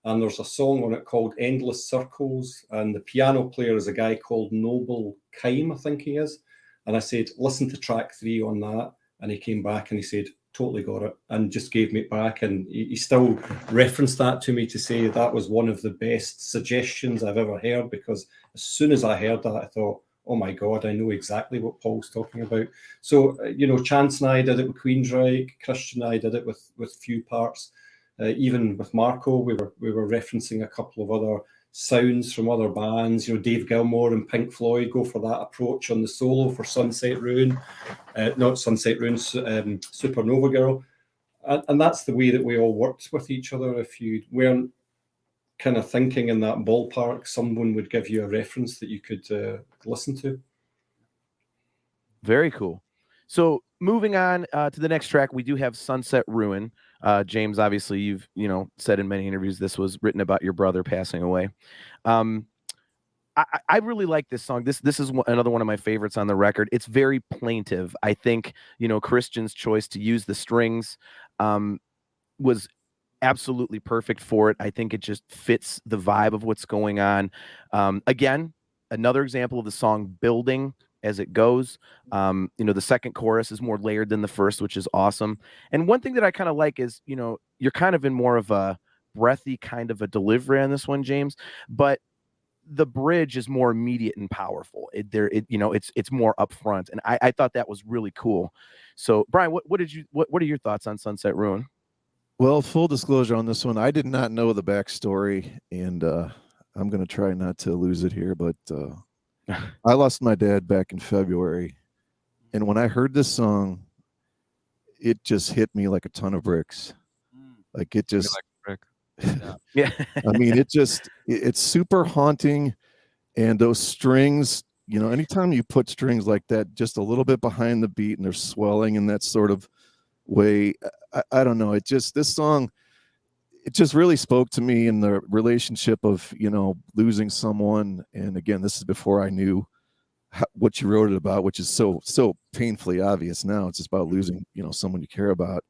S4: And there's a song on it called Endless Circles. And the piano player is a guy called Noble Kime, I think he is. And I said, listen to track 3 on that. And he came back and he said, totally got it, and just gave me it back. And he still referenced that to me to say that was one of the best suggestions I've ever heard, because as soon as I heard that, I thought, oh my God, I know exactly what Paul's talking about. So, Chance and I did it with Queensryche, Christian and I did it with few parts. Even with Marco, we were referencing a couple of other sounds from other bands. Dave Gilmour and Pink Floyd go for that approach on the solo for Sunset Ruin, not Sunset Ruin, Supernova Girl, and that's the way that we all worked with each other. If you weren't kind of thinking in that ballpark, someone would give you a reference that you could listen to.
S2: Very cool. So moving on to the next track, we do have Sunset Ruin. James, obviously, you've said in many interviews this was written about your brother passing away. I really like this song. This is another one of my favorites on the record. It's very plaintive. I think Christian's choice to use the strings was absolutely perfect for it. I think it just fits the vibe of what's going on. Again, another example of the song building as it goes. The second chorus is more layered than the first, which is awesome. And one thing that I kind of like is, you're kind of in more of a breathy kind of a delivery on this one, James, but the bridge is more immediate and powerful. It's more upfront. And I thought that was really cool. So Brian, what are your thoughts on Sunset Ruin?
S3: Well, full disclosure on this one, I did not know the backstory, and I'm going to try not to lose it here, but I lost my dad back in February, and when I heard this song, it just hit me like a ton of bricks. Like it just,
S2: yeah.
S3: I mean, it's super haunting, and those strings, anytime you put strings like that, just a little bit behind the beat, and they're swelling in that sort of way. I don't know. This song, it just really spoke to me in the relationship of, losing someone. And again, this is before I knew what you wrote it about, which is so painfully obvious now. It's just about losing, someone you care about.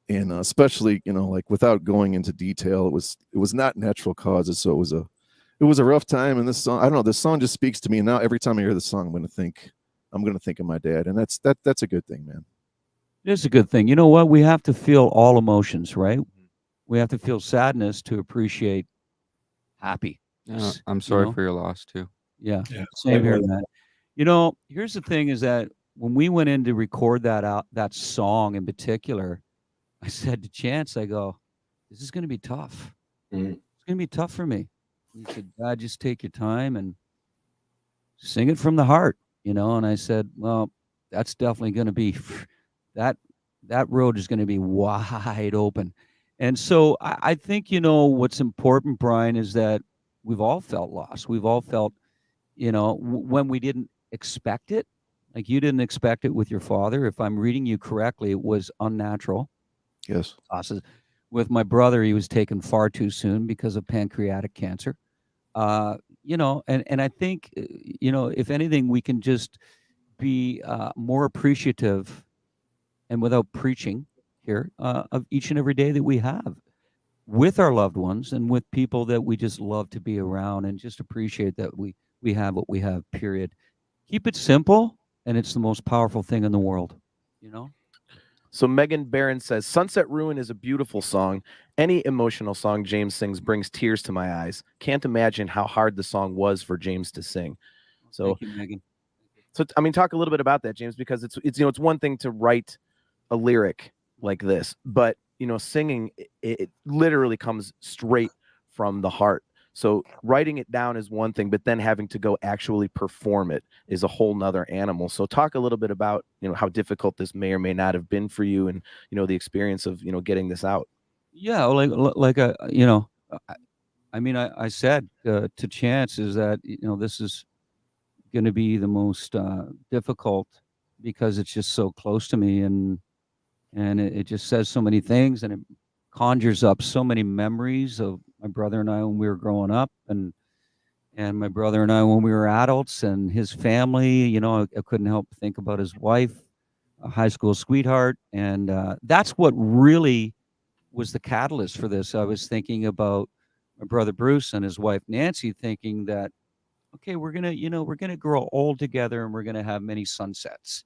S3: And especially, like without going into detail, it was not natural causes. So it was a rough time. And this song, I don't know, this song just speaks to me. And now every time I hear the song, I'm going to think of my dad. And that's a good thing, man.
S5: It is a good thing. You know what? We have to feel all emotions, right? We have to feel sadness to appreciate happy.
S6: I'm sorry for your loss too.
S5: Yeah. Same here, man. Here's the thing is that when we went in to record that song in particular, I said to Chance, I go, this is going to be tough. It's going to be tough for me. He said, Dad, just take your time and sing it from the heart, And I said, well, that's definitely going to be that road is going to be wide open. And so I think, what's important, Brian, is that we've all felt loss. We've all felt, when we didn't expect it, like you didn't expect it with your father. If I'm reading you correctly, it was unnatural.
S3: Yes.
S5: With my brother, he was taken far too soon because of pancreatic cancer. And I think, if anything, we can just be more appreciative, and without preaching here, of each and every day that we have with our loved ones and with people that we just love to be around, and just appreciate that we have what we have, period. Keep it simple, and it's the most powerful thing in the world, you know?
S2: So Megan Barron says, Sunset Ruin is a beautiful song. Any emotional song James sings brings tears to my eyes. Can't imagine how hard the song was for James to sing. So,
S5: Thank you, Megan.
S2: so I mean, talk a little bit about that, James, because it's it's one thing to write a lyric like this, but singing it literally comes straight from the heart. So writing it down is one thing, but then having to go actually perform it is a whole nother animal. So talk a little bit about, how difficult this may or may not have been for you, and, the experience of, getting this out.
S5: Yeah, I mean, I said to Chance is that, this is going to be the most difficult, because it's just so close to me, and it just says so many things, and it conjures up so many memories of my brother and I when we were growing up, and my brother and I when we were adults, and his family. I couldn't help but think about his wife, a high school sweetheart, and that's what really was the catalyst for this. I was thinking about my brother Bruce and his wife Nancy, thinking that, okay, we're gonna grow old together, and we're gonna have many sunsets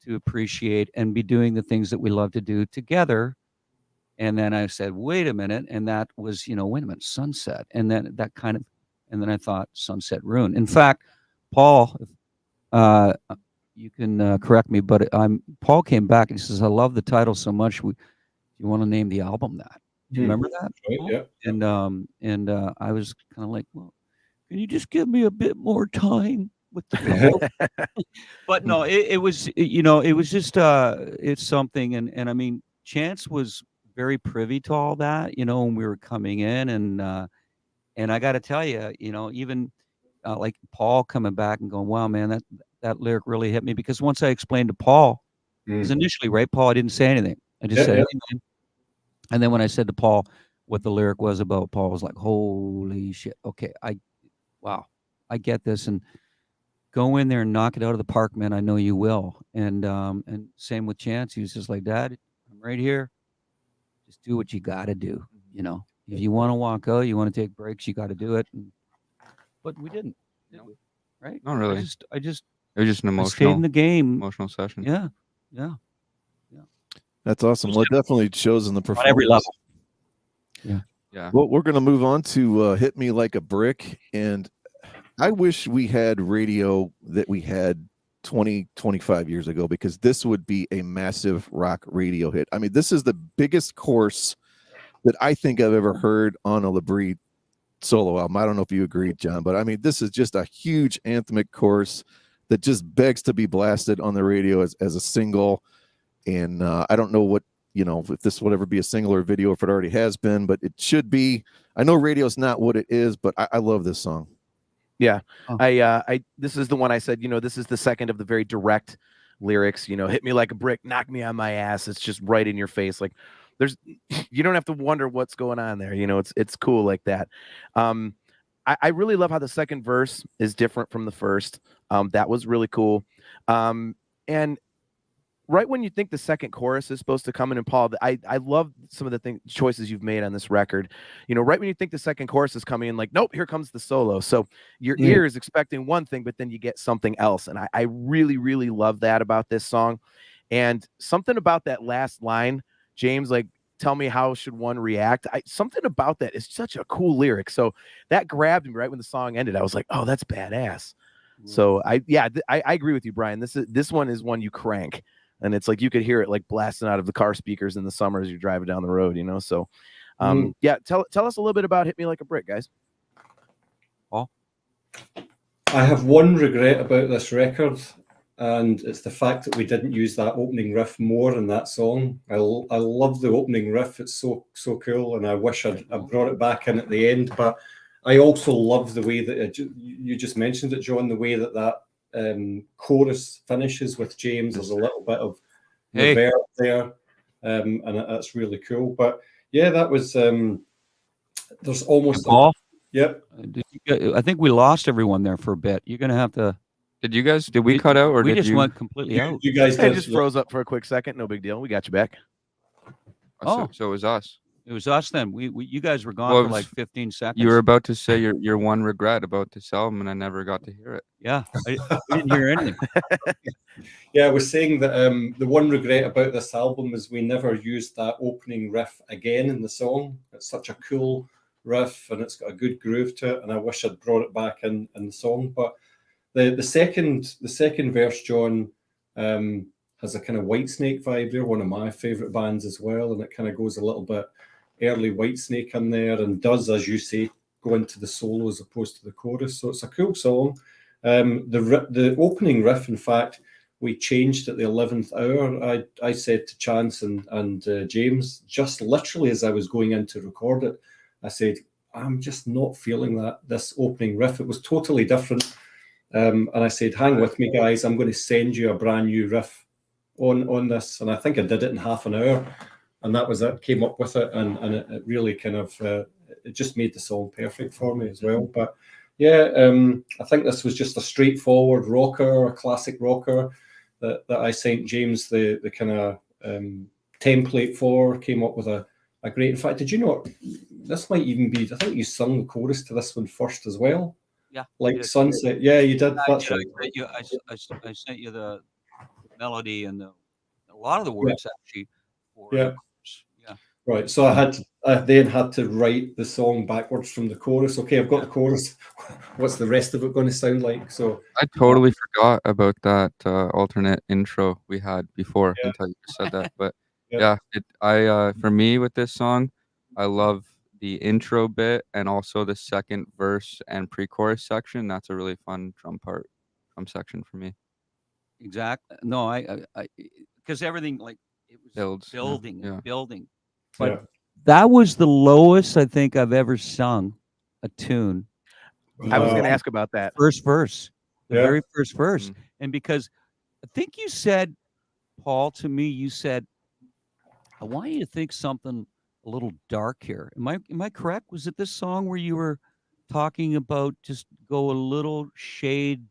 S5: to appreciate and be doing the things that we love to do together. And then I said, wait a minute. And that was, wait a minute, sunset. And then and then I thought Sunset Ruin. In fact, Paul, you can correct me, but Paul came back and he says, I love the title so much. You want to name the album that? Do you remember that?
S4: Right, yeah.
S5: And I was kind of like, well, can you just give me a bit more time with the title? But no, it was, it was just, it's something. And I mean, Chance was very privy to all that, when we were coming in, and I got to tell you, even like Paul coming back and going, wow, man, that lyric really hit me, because once I explained to Paul, because initially, right, Paul, I didn't say anything. I just said, hey, man. And then when I said to Paul what the lyric was about, Paul was like, holy shit. Okay. Wow, I get this. And go in there and knock it out of the park, man. I know you will. And same with Chance. He was just like, Dad, I'm right here. Just do what you got to do. If you want to walk out, you want to take breaks, you got to do it. But we didn't, right?
S6: Not really.
S5: I just
S6: It was just an
S5: I stayed in
S6: emotional,
S5: the game.
S6: emotional session.
S5: Yeah.
S3: That's awesome. Well, it definitely shows in the performance.
S5: On every level.
S6: Yeah.
S3: Well, we're going to move on to Hit Me Like a Brick. And I wish we had radio that we had 20, 25 years ago, because this would be a massive rock radio hit. I mean, this is the biggest chorus that I think I've ever heard on a LaBrie solo album. I don't know if you agree, John, but I mean, this is just a huge anthemic chorus that just begs to be blasted on the radio as a single. And I don't know what, if this would ever be a single or video, if it already has been, but it should be. I know radio's not what it is, but I love this song.
S2: Yeah. This is the one I said, this is the second of the very direct lyrics, hit me like a brick, knock me on my ass. It's just right in your face. Like you don't have to wonder what's going on there. It's cool like that. I really love how the second verse is different from the first. That was really cool. And right when you think the second chorus is supposed to come in, and Paul, I love some of the choices you've made on this record. Right when you think the second chorus is coming in, like, nope, here comes the solo. So your ear is expecting one thing, but then you get something else. And I really, really love that about this song. And something about that last line, James, like, tell me how should one react? Something about that is such a cool lyric. So that grabbed me right when the song ended. I was like, oh, that's badass. So I agree with you, Brian. This one is one you crank. And it's like you could hear it like blasting out of the car speakers in the summer as you're driving down the road, So, yeah, tell us a little bit about Hit Me Like a Brick, guys.
S5: Paul?
S4: I have one regret about this record, and it's the fact that we didn't use that opening riff more in that song. I love the opening riff. It's so cool, and I wish I brought it back in at the end. But I also love the way that you just mentioned it, John, the way that chorus finishes with James. There's a little bit of reverb there, and that's really cool. But yeah, that was there's almost
S5: Paul.
S4: Yep.
S5: I think we lost everyone there for a bit. You're gonna have to
S6: Did we cut out, or
S5: we
S6: did
S5: just
S6: you?
S5: went completely out?
S4: You guys
S2: It
S4: did.
S2: just froze up for a quick second. No big deal. We got you back.
S5: Oh.
S6: So it was us.
S5: It was us then. We you guys were gone
S6: Well,
S5: for
S6: it was-
S5: like 15 seconds.
S6: You were about to say your one regret about this album, and I never got to hear it.
S5: Yeah, we didn't hear anything.
S4: Yeah, I was saying that the one regret about this album is we never used that opening riff again in the song. It's such a cool riff and it's got a good groove to it, and I wish I'd brought it back in the song. But the second verse, John, has a kind of Whitesnake vibe. They're one of my favorite bands as well, and it kind of goes a little bit early Whitesnake in there, and does, as you say, go into the solo as opposed to the chorus. So it's a cool song. The opening riff, in fact, we changed at the 11th hour. I said to Chance and James, just literally as I was going in to record it, I said, I'm just not feeling this opening riff. It was totally different. And I said, hang with me, guys. I'm going to send you a brand new riff on this. And I think I did it in half an hour. And that was it. Came up with it. And it really kind of, it just made the song perfect for me as well. But yeah, I think this was just a straightforward rocker, a classic rocker that I sent James the kind of template for. Came up with a great. In fact, did you know this might even be? I think you sung the chorus to this one first as well.
S5: Yeah,
S4: like Sunset. Yeah, you did. That's right.
S5: I sent you the melody and a lot of the words actually.
S4: Yeah. Right. So I then had to write the song backwards from the chorus. Okay, I've got the chorus. What's the rest of it going to sound like? So
S6: I totally forgot about that alternate intro we had before until you said that. But for me with this song, I love the intro bit and also the second verse and pre-chorus section. That's a really fun drum section for me.
S5: Exactly. No, I because everything like it was building and building. But that was the lowest I think I've ever sung a tune.
S2: I was going to ask about that.
S5: First verse, the very first verse. Mm-hmm. And because I think you said, Paul, to me, you said, I want you to think something a little dark here. Am I correct? Was it this song where you were talking about just go a little shade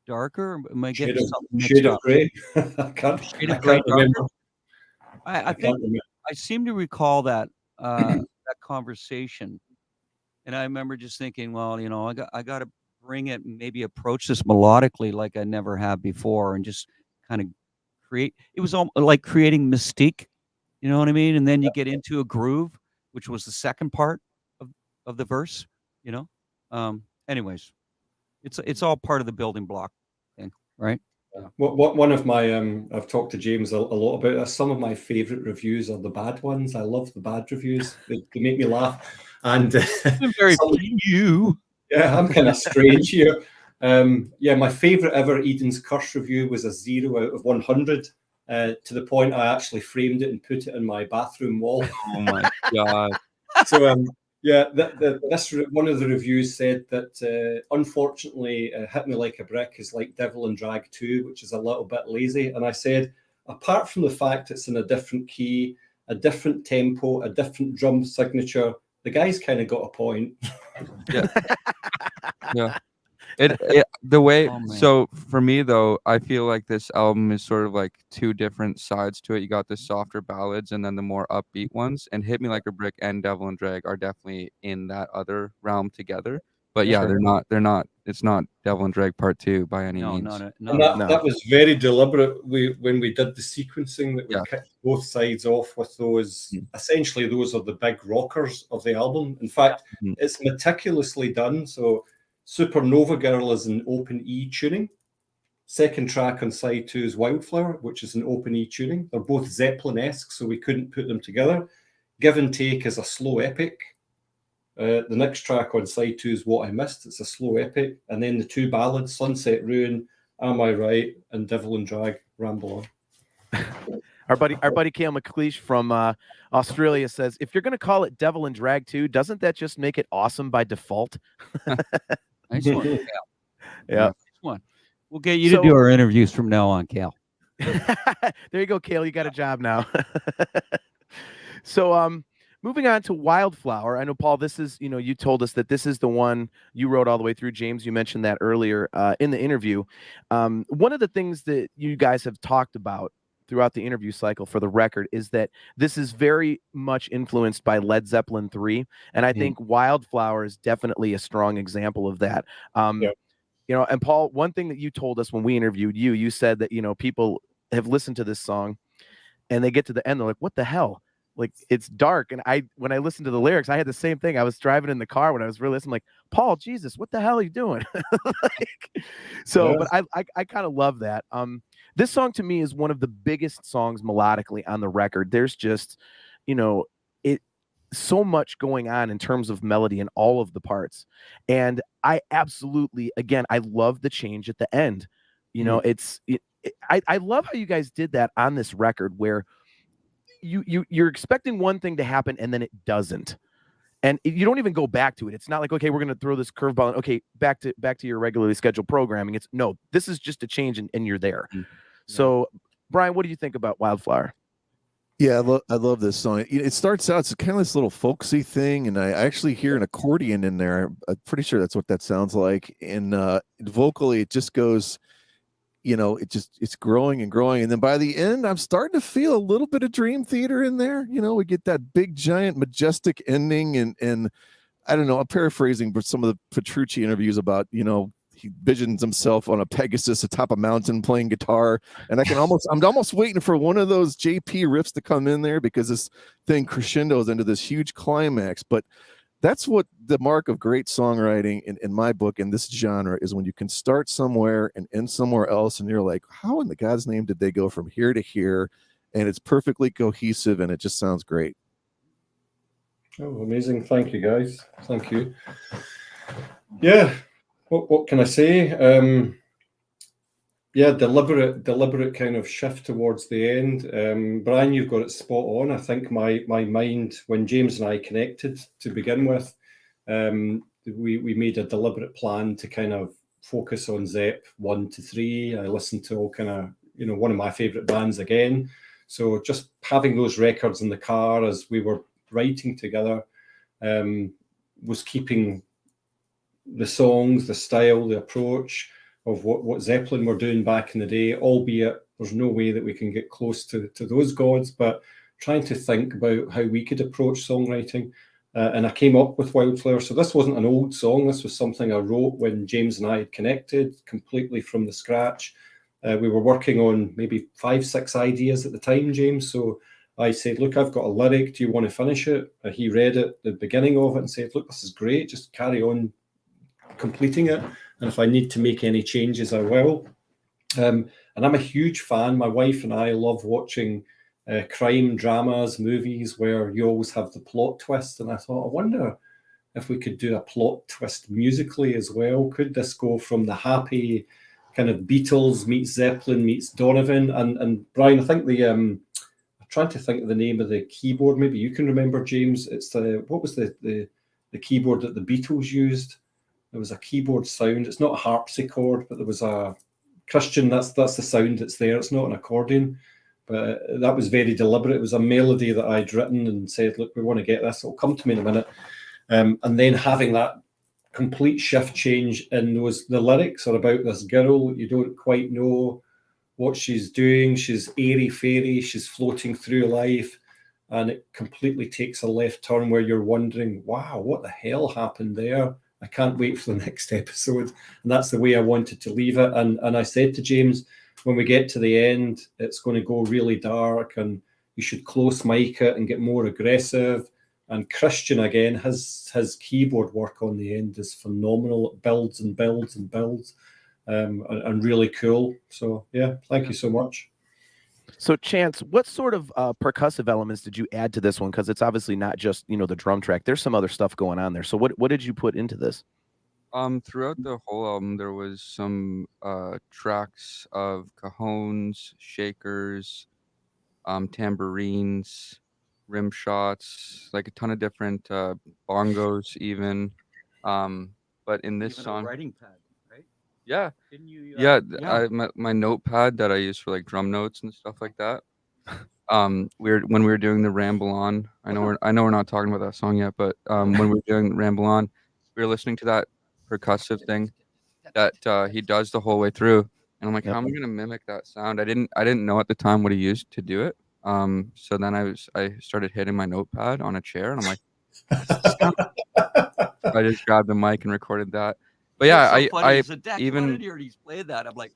S5: darker? Am I getting something mixed up?
S4: Shade of gray.
S5: Shade of gray darker? I think I seem to recall that that conversation, and I remember just thinking, well, I got to bring it, and maybe approach this melodically like I never have before, and just kind of create. It was all like creating mystique, you know what I mean? And then you get into a groove, which was the second part of the verse, Anyways, it's all part of the building block thing, right?
S4: One of my I've talked to James a lot about this. Some of my favorite reviews are the bad ones. I love the bad reviews. They make me laugh. And
S5: very you.
S4: Yeah, I'm kind of strange here. My favorite ever Eden's Curse review was a 0 out of 100. To the point I actually framed it and put it in my bathroom wall.
S6: Oh my god!
S4: So this one of the reviews said that unfortunately, Hit Me Like a Brick is like Devil and Drag 2, which is a little bit lazy. And I said, apart from the fact it's in a different key, a different tempo, a different drum signature, the guy's kind of got a point.
S6: Yeah. The way so for me though, I feel like this album is sort of like two different sides to it. You got the softer ballads and then the more upbeat ones, and Hit Me Like a Brick and Devil and Drag are definitely in that other realm together. But they're not it's not Devil and Drag Part 2 by any means.
S4: That was very deliberate. When we did the sequencing, that we kicked both sides off with those. Essentially, those are the big rockers of the album. In fact, it's meticulously done. So Supernova Girl is an open E tuning. Second track on side 2 is Wildflower, which is an open E tuning. They're both Zeppelin-esque, so we couldn't put them together. Give and Take is a slow epic. The next track on side 2 is What I Missed. It's a slow epic. And then the two ballads, Sunset Ruin, Am I Right, and Devil and Drag, Ramble On.
S2: Our buddy Cale McLeish from Australia says, if you're going to call it Devil and Drag 2, doesn't that just make it awesome by default?
S5: Nice one.
S2: Yeah.
S5: Nice one. We'll get you to do our interviews from now on, Cale.
S2: There you go, Cale. You got a job now. So Moving on to Wildflower. I know, Paul, this is, you told us that this is the one you wrote all the way through. James, you mentioned that earlier in the interview. One of the things that you guys have talked about throughout the interview cycle, for the record, is that this is very much influenced by Led Zeppelin 3. And I think Wildflower is definitely a strong example of that. And Paul, one thing that you told us when we interviewed you, you said that, people have listened to this song and they get to the end, they're like, what the hell? Like, it's dark. And when I listened to the lyrics, I had the same thing. I was driving in the car when I was really listening, like, Paul, Jesus, what the hell are you doing? But I kind of love that. This song to me is one of the biggest songs melodically on the record. There's just, so much going on in terms of melody in all of the parts. And I absolutely, again, I love the change at the end. I love how you guys did that on this record, where you're expecting one thing to happen and then it doesn't, and you don't even go back to it. It's not like, okay, we're going to throw this curveball and okay, back to your regularly scheduled programming. It's no, this is just a change and you're there. So Brian, what do you think about Wildflower?
S3: Yeah, I love this song. It starts out, it's kind of this little folksy thing, and I actually hear an accordion in there. I'm pretty sure that's what that sounds like. And vocally, it just goes, it's growing and growing. And then by the end, I'm starting to feel a little bit of Dream Theater in there. We get that big, giant, majestic ending. And I don't know, I'm paraphrasing, but some of the Petrucci interviews about, he visions himself on a Pegasus atop a mountain playing guitar. And I'm almost waiting for one of those JP riffs to come in there, because this thing crescendos into this huge climax. But that's what the mark of great songwriting in my book, in this genre, is when you can start somewhere and end somewhere else. And you're like, how in the God's name did they go from here to here? And it's perfectly cohesive and it just sounds great.
S4: Oh, amazing. Thank you, guys. Thank you. Yeah. What can I say? Deliberate kind of shift towards the end. Brian, you've got it spot on. I think my mind, when James and I connected to begin with, we made a deliberate plan to kind of focus on Zepp 1 to 3. I listened to all kind of, one of my favorite bands again. So just having those records in the car as we were writing together was keeping the songs, the style, the approach of what Zeppelin were doing back in the day, albeit there's no way that we can get close to those gods, but trying to think about how we could approach songwriting. And I came up with Wildflower. So this wasn't an old song. This was something I wrote when James and I had connected completely from the scratch. We were working on maybe 5-6 ideas at the time, James. So I said, look, I've got a lyric. Do you want to finish it? He read it, the beginning of it, and said, look, this is great. Just carry on completing it. And if I need to make any changes, I will. And I'm a huge fan. My wife and I love watching crime dramas, movies where you always have the plot twist. And I thought, I wonder if we could do a plot twist musically as well. Could this go from the happy kind of Beatles meets Zeppelin meets Donovan? And Brian, I think I'm trying to think of the name of the keyboard. Maybe you can remember, James. It's what was the keyboard that the Beatles used? There was a keyboard sound. It's not a harpsichord, but there was a Christian. That's the sound that's there. It's not an accordion, but that was very deliberate. It was a melody that I'd written and said, look, we want to get this. It'll come to me in a minute. And then having that complete shift change in the lyrics are about this girl. You don't quite know what she's doing. She's airy-fairy. She's floating through life. And it completely takes a left turn where you're wondering, wow, what the hell happened there? I can't wait for the next episode. And that's the way I wanted to leave it. And I said to James, when we get to the end, it's going to go really dark and you should close mic it and get more aggressive. And Christian, again, his keyboard work on the end is phenomenal. It builds and builds and builds and really cool. So, yeah, thank you so much.
S2: So, Chance, what sort of percussive elements did you add to this one? Because it's obviously not just, the drum track. There's some other stuff going on there. So what did you put into this?
S6: Throughout the whole album, there was some tracks of cajones, shakers, tambourines, rim shots, like a ton of different bongos even. But in this
S5: Even
S6: song,
S5: a writing pad, right?
S6: yeah,
S5: Didn't you?
S6: yeah, my notepad that I use for like drum notes and stuff like that. when we were doing the Ramble On. I know we're not talking about that song yet, but when we were doing Ramble On, we were listening to that percussive thing that he does the whole way through, and I'm like, how am I gonna mimic that sound? I didn't know at the time what he used to do it. So then I started hitting my notepad on a chair, and I'm like, that's the sound. I just grabbed the mic and recorded that. But yeah,
S5: It's so funny.
S6: I
S5: There's a deck
S6: even
S5: in here and he's playing that. I'm like,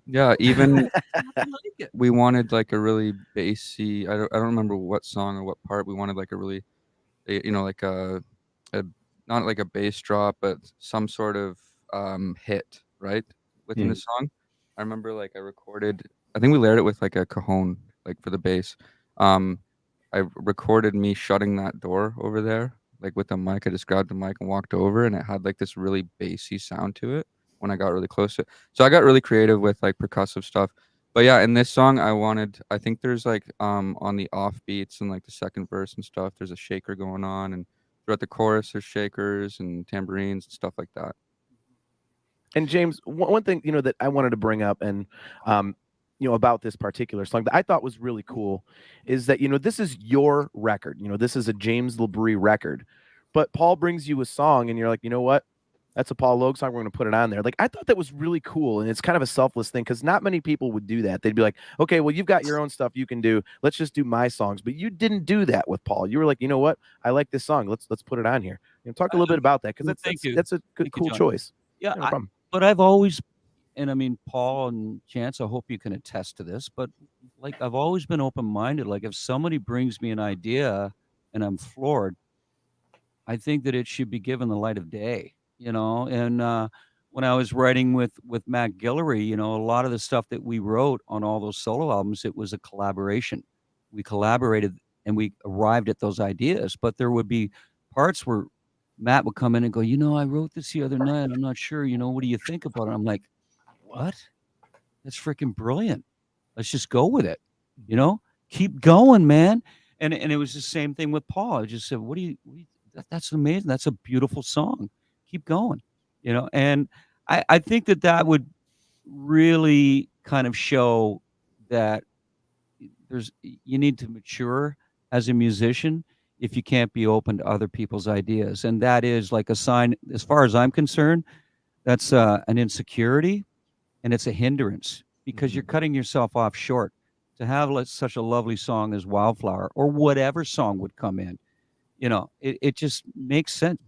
S6: yeah, even
S5: I like it.
S6: we wanted like a really bassy. I don't remember what song or what part. We wanted like a really, like a not like a bass drop, but some sort of hit right within the song. I remember like I recorded. I think we layered it with like a cajon, like for the bass. I recorded me shutting that door over there, like with the mic. I just grabbed the mic and walked over, and it had like this really bassy sound to it when I got really close to it. So I got really creative with like percussive stuff. But yeah, in this song, I think there's like on the off beats and like the second verse and stuff, there's a shaker going on, and throughout the chorus, there's shakers and tambourines and stuff like that.
S2: And James, one thing that I wanted to bring up, and about this particular song that I thought was really cool, is that this is your record. This is a James LaBrie record, but Paul brings you a song, and you're like, you know what? That's a Paul Logue song. We're going to put it on there. Like, I thought that was really cool, and it's kind of a selfless thing because not many people would do that. They'd be like, okay, well, you've got your own stuff you can do. Let's just do my songs. But you didn't do that with Paul. You were like, you know what? I like this song. Let's put it on here. Talk a little bit about that, because that's a good, cool choice.
S5: Yeah,
S2: no problem.
S5: But I've always, and I mean, Paul and Chance, I hope you can attest to this, but like I've always been open-minded. Like if somebody brings me an idea and I'm floored, I think that it should be given the light of day, And when I was writing with Matt Guillory, a lot of the stuff that we wrote on all those solo albums, it was a collaboration. We collaborated and we arrived at those ideas, but there would be parts where Matt would come in and go, I wrote this the other night. I'm not sure, what do you think about it? I'm like, what? That's freaking brilliant. Let's just go with it. Keep going, man. And it was the same thing with Paul. I just said, what do you that's amazing. That's a beautiful song. Keep going, and I think that would really kind of show that you need to mature as a musician if you can't be open to other people's ideas. And that is like a sign, as far as I'm concerned, that's an insecurity and it's a hindrance because you're cutting yourself off short. To have such a lovely song as Wildflower or whatever song would come in, it just makes sense.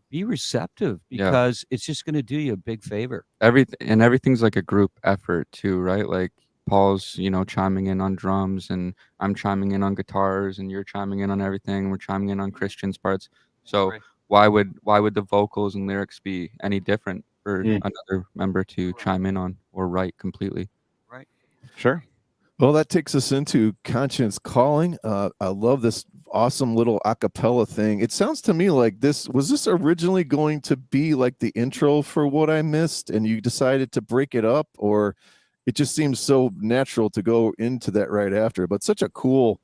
S5: Be receptive because it's just going to do you a big favor.
S6: Everything's like a group effort too, right? Like Paul's, chiming in on drums, and I'm chiming in on guitars, and you're chiming in on everything. We're chiming in on Christian's parts. So why would the vocals and lyrics be any different for another member to chime in on or write completely?
S5: Right.
S2: Sure.
S3: Well, that takes us into Conscience Calling. I love this awesome little a cappella thing. It sounds to me like this originally going to be like the intro for What I Missed, and you decided to break it up, or it just seems so natural to go into that right after. But such a cool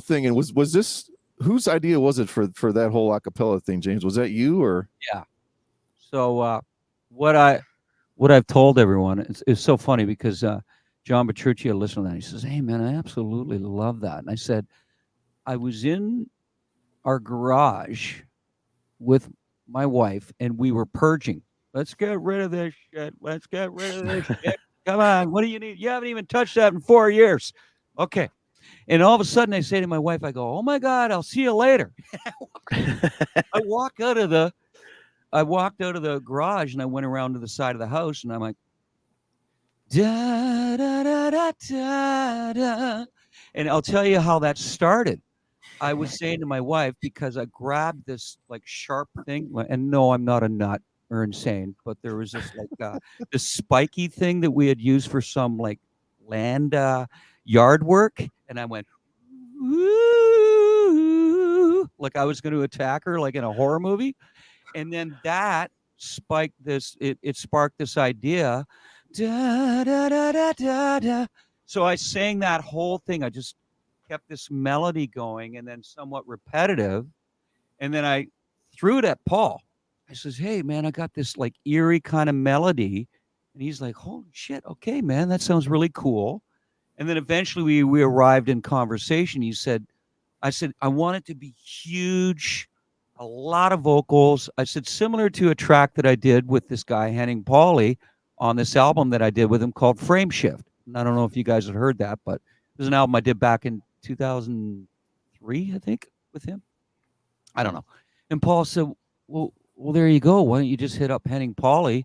S3: thing. And was this, whose idea was it for that whole a cappella thing, James? Was that you or?
S5: Yeah. So what I've told everyone, it's so funny because John Petrucci listened to that. He says, "Hey, man, I absolutely love that." And I said, I was in our garage with my wife, and we were purging. Let's get rid of this shit. Let's get rid of this shit. Come on. What do you need? You haven't even touched that in 4 years. Okay. And all of a sudden, I say to my wife, I go, "Oh, my God, I'll see you later." I walked out of the garage, and I went around to the side of the house, and I'm like, da da da da da da, and I'll tell you how that started. I was saying to my wife, because I grabbed this like sharp thing, and no, I'm not a nut or insane, but there was this like this spiky thing that we had used for some like land yard work, and I went, "Ooh," like I was going to attack her like in a horror movie, and then that spiked this. It sparked this idea. Da, da, da, da, da, da. So I sang that whole thing. I just kept this melody going and then somewhat repetitive. And then I threw it at Paul. I says, "Hey, man, I got this like eerie kind of melody." And he's like, "Holy shit. Okay, man, that sounds really cool." And then eventually we arrived in conversation. I said, I want it to be huge, a lot of vocals. I said, similar to a track that I did with this guy, Henning Pauly, on this album that I did with him called Frame Shift. And I don't know if you guys have heard that, but it was an album I did back in 2003, I think, with him. I don't know. And Paul said, well, there you go. Why don't you just hit up Henning Pauly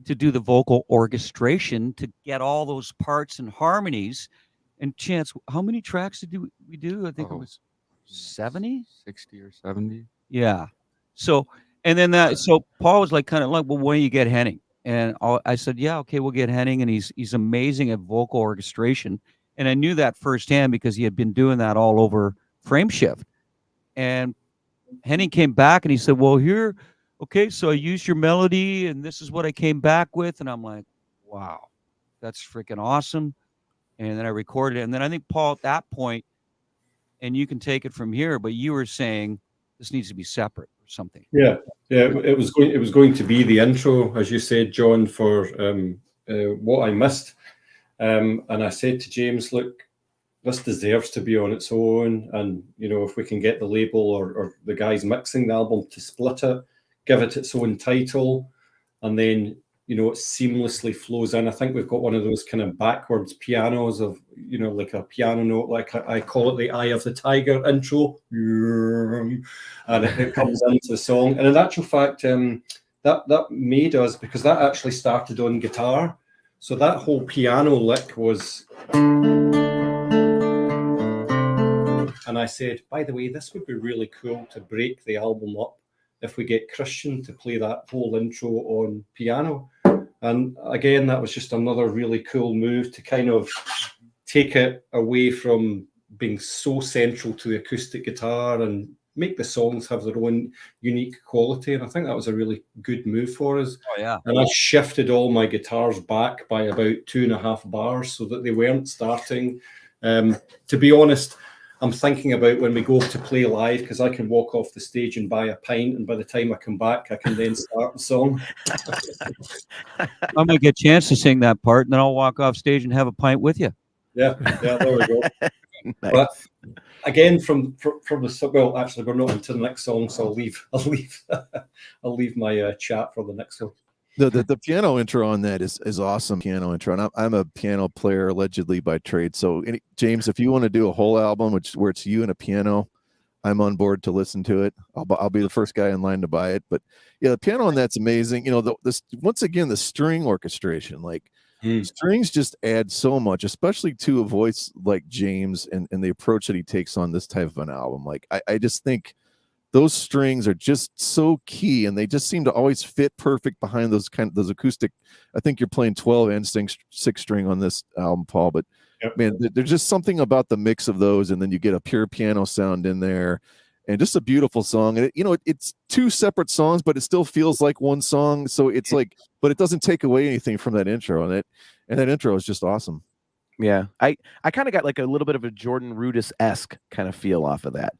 S5: to do the vocal orchestration to get all those parts and harmonies? And Chance, how many tracks did we do? I think it was 70,
S6: 60 or 70.
S5: Yeah. So, and then so Paul was like, kind of like, well, when you get Henning? And I said, yeah, okay, we'll get Henning. And he's amazing at vocal orchestration. And I knew that firsthand because he had been doing that all over Frame Shift. And Henning came back and he said, well, okay, so I used your melody and this is what I came back with. And I'm like, wow, that's freaking awesome. And then I recorded it. And then I think, Paul, at that point, and you can take it from here, but you were saying this needs to be separate or something.
S4: Yeah. It was going to be the intro, as you said, John, for What I Missed. And I said to James, look, this deserves to be on its own. And, if we can get the label or the guys mixing the album to split it, give it its own title, and then, it seamlessly flows in. I think we've got one of those kind of backwards pianos of, like a piano note, like I call it the Eye of the Tiger intro. And it comes into the song. And in actual fact, that made us, because that actually started on guitar. So that whole piano lick was... And I said, by the way, this would be really cool to break the album up if we get Christian to play that whole intro on piano. And again, that was just another really cool move to kind of take it away from being so central to the acoustic guitar and make the songs have their own unique quality. And I think that was a really good move for us.
S5: Oh, yeah.
S4: And I shifted all my guitars back by about 2.5 bars so that they weren't starting. To be honest, I'm thinking about when we go to play live, because I can walk off the stage and buy a pint, and by the time I come back, I can then start the song.
S5: I'm going to get a chance to sing that part, and then I'll walk off stage and have a pint with you.
S4: Yeah, there we go.
S2: Nice.
S4: But again, from the, well, actually, we're not into the next song, so I'll leave my chat for the next one.
S3: The piano intro on that is awesome. Piano intro, and I'm a piano player allegedly by trade. So, James, if you want to do a whole album where it's you and a piano, I'm on board to listen to it. I'll be the first guy in line to buy it. But yeah, the piano on that's amazing. Once again, the string orchestration, like strings just add so much, especially to a voice like James and the approach that he takes on this type of an album. Like I just think those strings are just so key, and they just seem to always fit perfect behind those acoustic. I think you're playing 12 and 6 string on this album, Paul, but yep. Man, there's just something about the mix of those, and then you get a pure piano sound in there, and just a beautiful song. And it's two separate songs, but it still feels like one song. So it's like, but it doesn't take away anything from that intro, and that intro is just awesome.
S2: Yeah, I kind of got like a little bit of a Jordan Rudess-esque kind of feel off of that.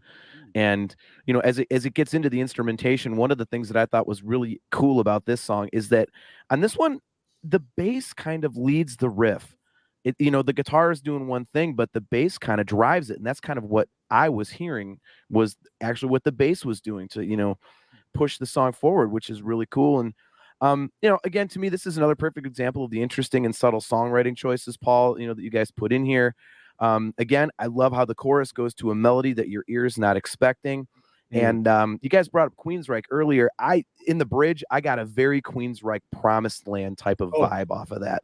S2: And, as it gets into the instrumentation, one of the things that I thought was really cool about this song is that on this one, the bass kind of leads the riff. The guitar is doing one thing, but the bass kind of drives it. And that's kind of what I was hearing was actually what the bass was doing to, push the song forward, which is really cool. And, again, to me, this is another perfect example of the interesting and subtle songwriting choices, Paul, that you guys put in here. Again, I love how the chorus goes to a melody that your ear is not expecting. And you guys brought up Queensryche earlier. In the bridge, I got a very Queensryche Promised Land type of vibe off of that.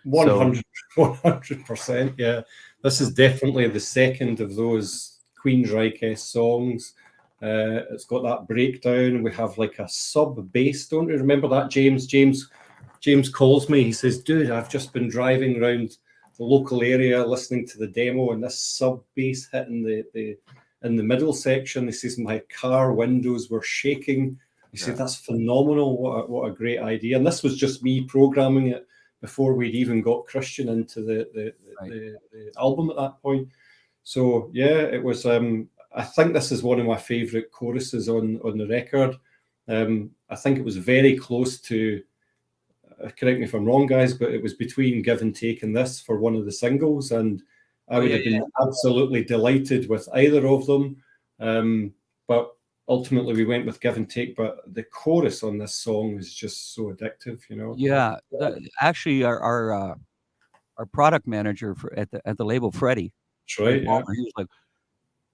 S4: 100%. Yeah, this is definitely the second of those Queensryche songs. It's got that breakdown. We have like a sub bass. Don't you remember that, James? James calls me. He says, "Dude, I've just been driving around the local area listening to the demo, and this sub bass hitting in the middle section." He says, "My car windows were shaking." He said, "That's phenomenal. What a great idea." And this was just me programming it before we'd even got Christian into the album at that point. So yeah, it was. I think this is one of my favorite choruses on the record. I think it was very close to. Correct me if I'm wrong, guys, but it was between Give and Take and this for one of the singles, and I would have been absolutely delighted with either of them. But ultimately we went with Give and Take, but the chorus on this song is just so addictive, you know.
S5: Yeah, actually, our product manager at the label, Freddie,
S4: That's right. Yeah.
S5: Palmer, he was like,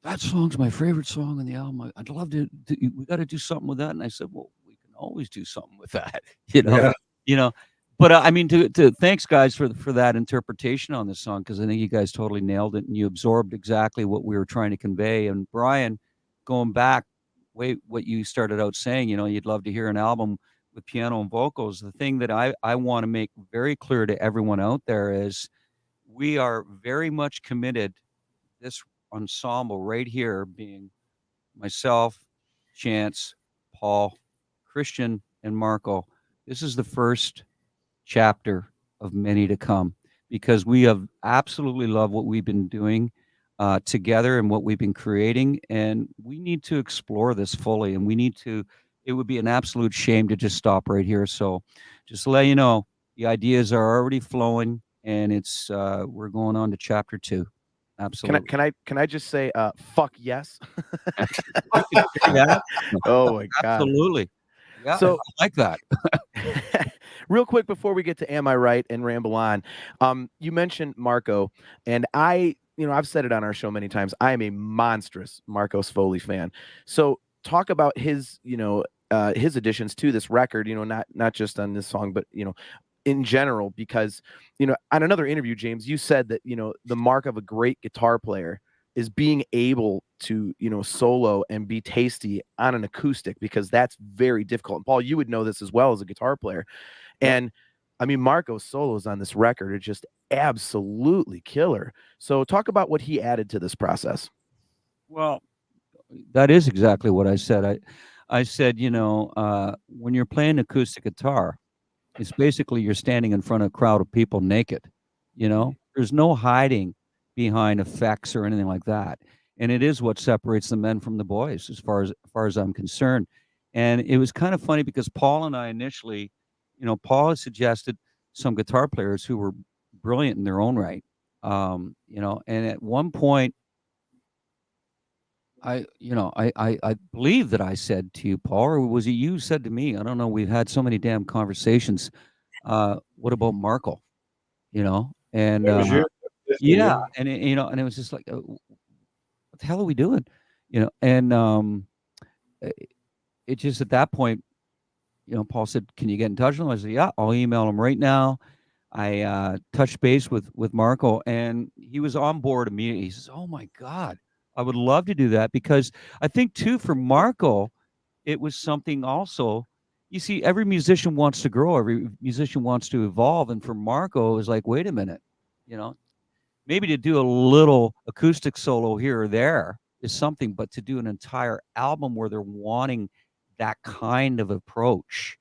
S5: "That song's my favorite song on the album. I'd love to. We got to do something with that." And I said, "Well, we can always do something with that, you know."
S4: Yeah.
S5: You know, but I mean, thanks guys for that interpretation on this song, because I think you guys totally nailed it and you absorbed exactly what we were trying to convey. And Brian, going back, what you started out saying, you know, you'd love to hear an album with piano and vocals. The thing that I want to make very clear to everyone out there is we are very much committed. This ensemble right here being myself, Chance, Paul, Christian, and Marco. This is the first chapter of many to come, because we have absolutely loved what we've been doing together and what we've been creating, and we need to explore this fully, and it would be an absolute shame to just stop right here. So just to let you know, the ideas are already flowing, and it's we're going on to chapter 2. Absolutely.
S2: Can I just say fuck yes?
S5: Yeah.
S2: Oh my God.
S5: Absolutely. Yeah,
S2: So
S5: I like that.
S2: real quick before we get to Am I Right and Ramble On, you mentioned Marco, and I've said it on our show many times. I am a monstrous Marco Sfoli fan. So talk about his additions to this record, not just on this song, but in general, because on another interview, James, you said that the mark of a great guitar player is being able to solo and be tasty on an acoustic, because that's very difficult. And Paul, you would know this as well as a guitar player. And I mean, Marco's solos on this record are just absolutely killer. So talk about what he added to this process.
S5: Well, that is exactly what I said. I said, when you're playing acoustic guitar, it's basically you're standing in front of a crowd of people naked. There's no hiding behind effects or anything like that. And it is what separates the men from the boys, as far as I'm concerned. And it was kind of funny because Paul and I initially, Paul had suggested some guitar players who were brilliant in their own right. And at one point, I believe that I said to you, Paul, or was it you said to me? I don't know. We've had so many damn conversations. What about Marco? And
S4: It was you.
S5: yeah, and it was just like, what the hell are we doing? And it just at that point, Paul said, "Can you get in touch with him?" I said, "Yeah, I'll email him right now." I touched base with Marco, and he was on board immediately. He says, "Oh my God, I would love to do that," because I think too for Marco, it was something also. You see, every musician wants to grow, every musician wants to evolve, and for Marco, it was like, wait a minute, maybe to do a little acoustic solo here or there is something, but to do an entire album where they're wanting that kind of approach,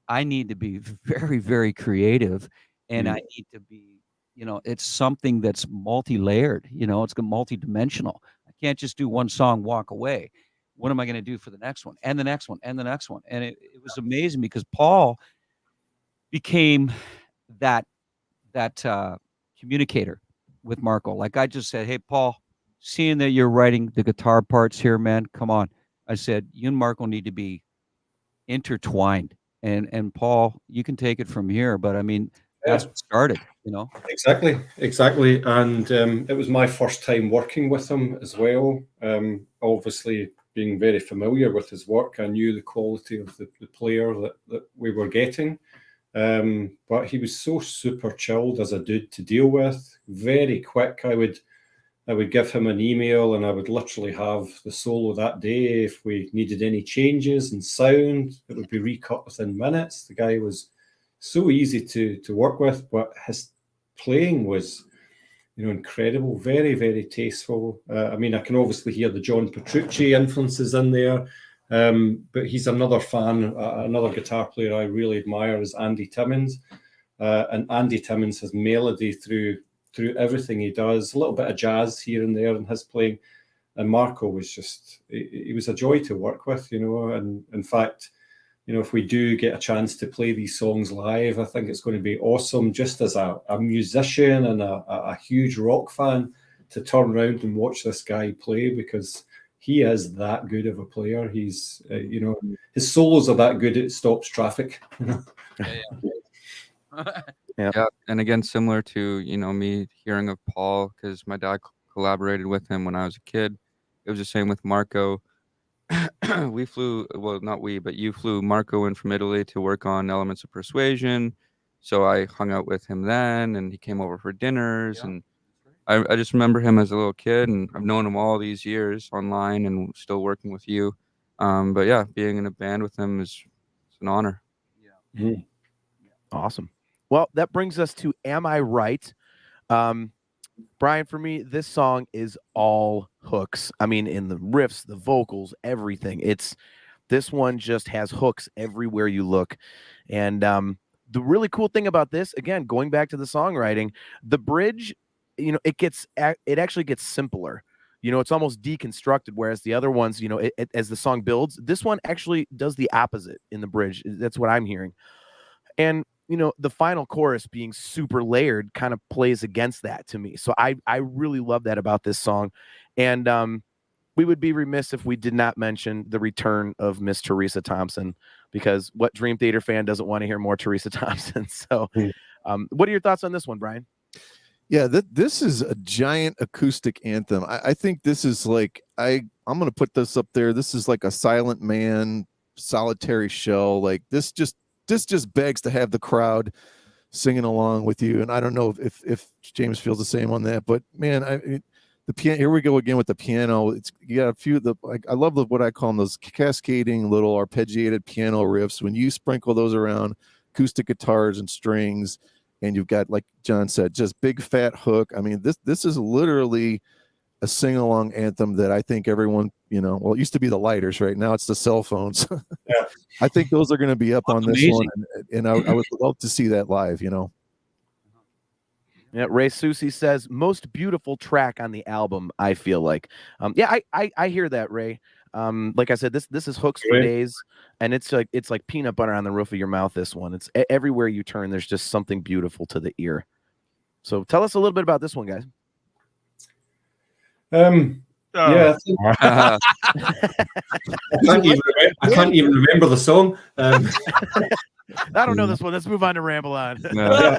S5: I need to be very, very creative, and I need to be, it's something that's multi-layered, it's multi-dimensional. I can't just do one song, walk away. What am I going to do for the next one and the next one and the next one? And it was amazing because Paul became that communicator with Marco. Like I just said, "Hey, Paul, seeing that you're writing the guitar parts here, man, come on." I said, "You and Marco need to be intertwined." And Paul, you can take it from here, but I mean, that's what started,
S4: Exactly. And it was my first time working with him as well. Obviously, being very familiar with his work, I knew the quality of the player that we were getting. But he was so super chilled as a dude to deal with. Very quick. I would give him an email and I would literally have the solo that day. If we needed any changes in sound, it would be recut within minutes. The guy was so easy to work with, but his playing was, incredible. Very, very tasteful. I mean, I can obviously hear the John Petrucci influences in there. But he's another fan, another guitar player I really admire is Andy Timmons. And Andy Timmons has melody through everything he does, a little bit of jazz here and there in his playing. And Marco was he was a joy to work with, and in fact, if we do get a chance to play these songs live, I think it's going to be awesome. Just as a musician and a huge rock fan, to turn around and watch this guy play, because he is that good of a player. He's, his solos are that good it stops traffic.
S6: Yeah, and again, similar to me hearing of Paul, because my dad collaborated with him when I was a kid. It was the same with Marco. We flew, well, not we, but you flew Marco in from Italy to work on Elements of Persuasion. So I hung out with him then, and he came over for dinners, and I just remember him as a little kid, and I've known him all these years online and still working with you. But yeah, being in a band with him it's an honor.
S4: Mm.
S2: Awesome. Well, that brings us to Am I Right? Brian, for me, this song is all hooks. I mean, in the riffs, the vocals, everything. This one just has hooks everywhere you look. And the really cool thing about this, again, going back to the songwriting, the bridge, it actually gets simpler. It's almost deconstructed, whereas the other ones, as the song builds, this one actually does the opposite in the bridge. That's what I'm hearing. And the final chorus being super layered kind of plays against that to me. So I really love that about this song. And we would be remiss if we did not mention the return of Miss Teresa Thompson, because what Dream Theater fan doesn't want to hear more Teresa Thompson? So what are your thoughts on this one, Brian?
S3: Yeah, this is a giant acoustic anthem. I think this is like, I'm going to put this up there. This is like a Silent Man, Solitary Shell. Like this just begs to have the crowd singing along with you. And I don't know if James feels the same on that, but man, the piano, here we go again with the piano. You got a few, I love what I call them, those cascading little arpeggiated piano riffs. When you sprinkle those around acoustic guitars and strings, and you've got, like John said, just big fat hook. I mean, this is literally a sing-along anthem that I think everyone, well, it used to be the lighters, right? Now it's the cell phones.
S4: Yeah.
S3: I think those are going to be up on this one, and I would love to see that live,
S2: Yeah, Ray Susi says, most beautiful track on the album, I feel like. I hear that, Ray. Like I said, this is hooks for days, and it's like peanut butter on the roof of your mouth, this one. It's everywhere you turn, there's just something beautiful to the ear. So tell us a little bit about this one, guys.
S4: Yeah, I can't even remember the song.
S2: I don't know this one. Let's move on to Ramble On.
S4: No,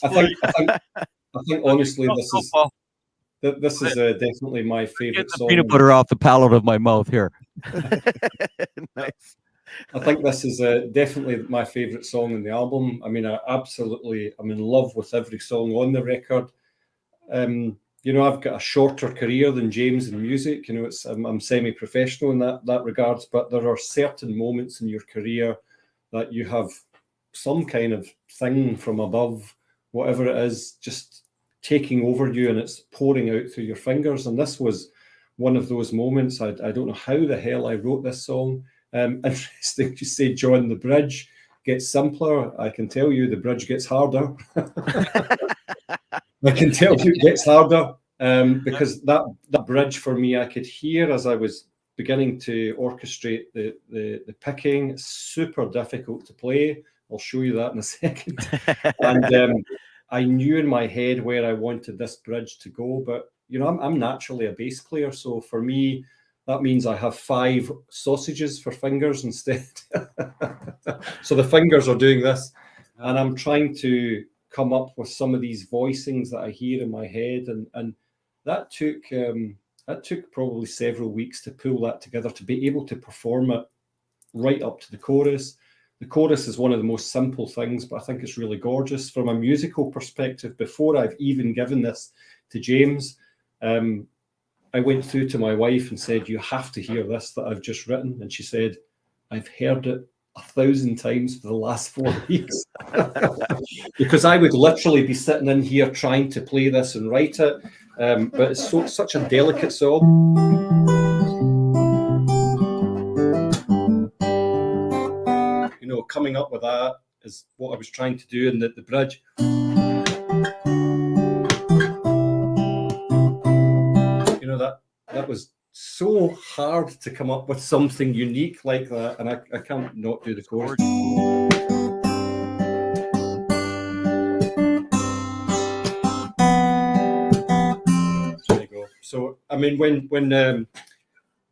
S4: I think honestly, this is definitely my favorite song.
S5: Peanut butter off the palate of my mouth here.
S2: Nice.
S4: I think this is definitely my favorite song in the album. I mean, I'm in love with every song on the record. I've got a shorter career than James in music. I'm semi-professional in that regards, but there are certain moments in your career that you have some kind of thing from above, whatever it is, just taking over you, and it's pouring out through your fingers. And this was one of those moments. I don't know how the hell I wrote this song. Interesting you say, John, the bridge gets simpler. I can tell you the bridge gets harder. I can tell you it gets harder because that bridge for me, I could hear as I was beginning to orchestrate the picking. It's super difficult to play. I'll show you that in a second. And I knew in my head where I wanted this bridge to go, but I'm naturally a bass player, so for me that means I have 5 sausages for fingers instead. So the fingers are doing this, and I'm trying to come up with some of these voicings that I hear in my head, and that took probably several weeks to pull that together, to be able to perform it right up to the chorus. The chorus is one of the most simple things, but I think it's really gorgeous from a musical perspective. Before I've even given this to James, I went through to my wife and said, you have to hear this that I've just written. And she said, I've heard it 1,000 times for the last 4 weeks. Because I would literally be sitting in here trying to play this and write it. But it's such a delicate song. Coming up with that is what I was trying to do in the bridge. That was so hard to come up with something unique like that, and I can't not do the chorus. So I mean, when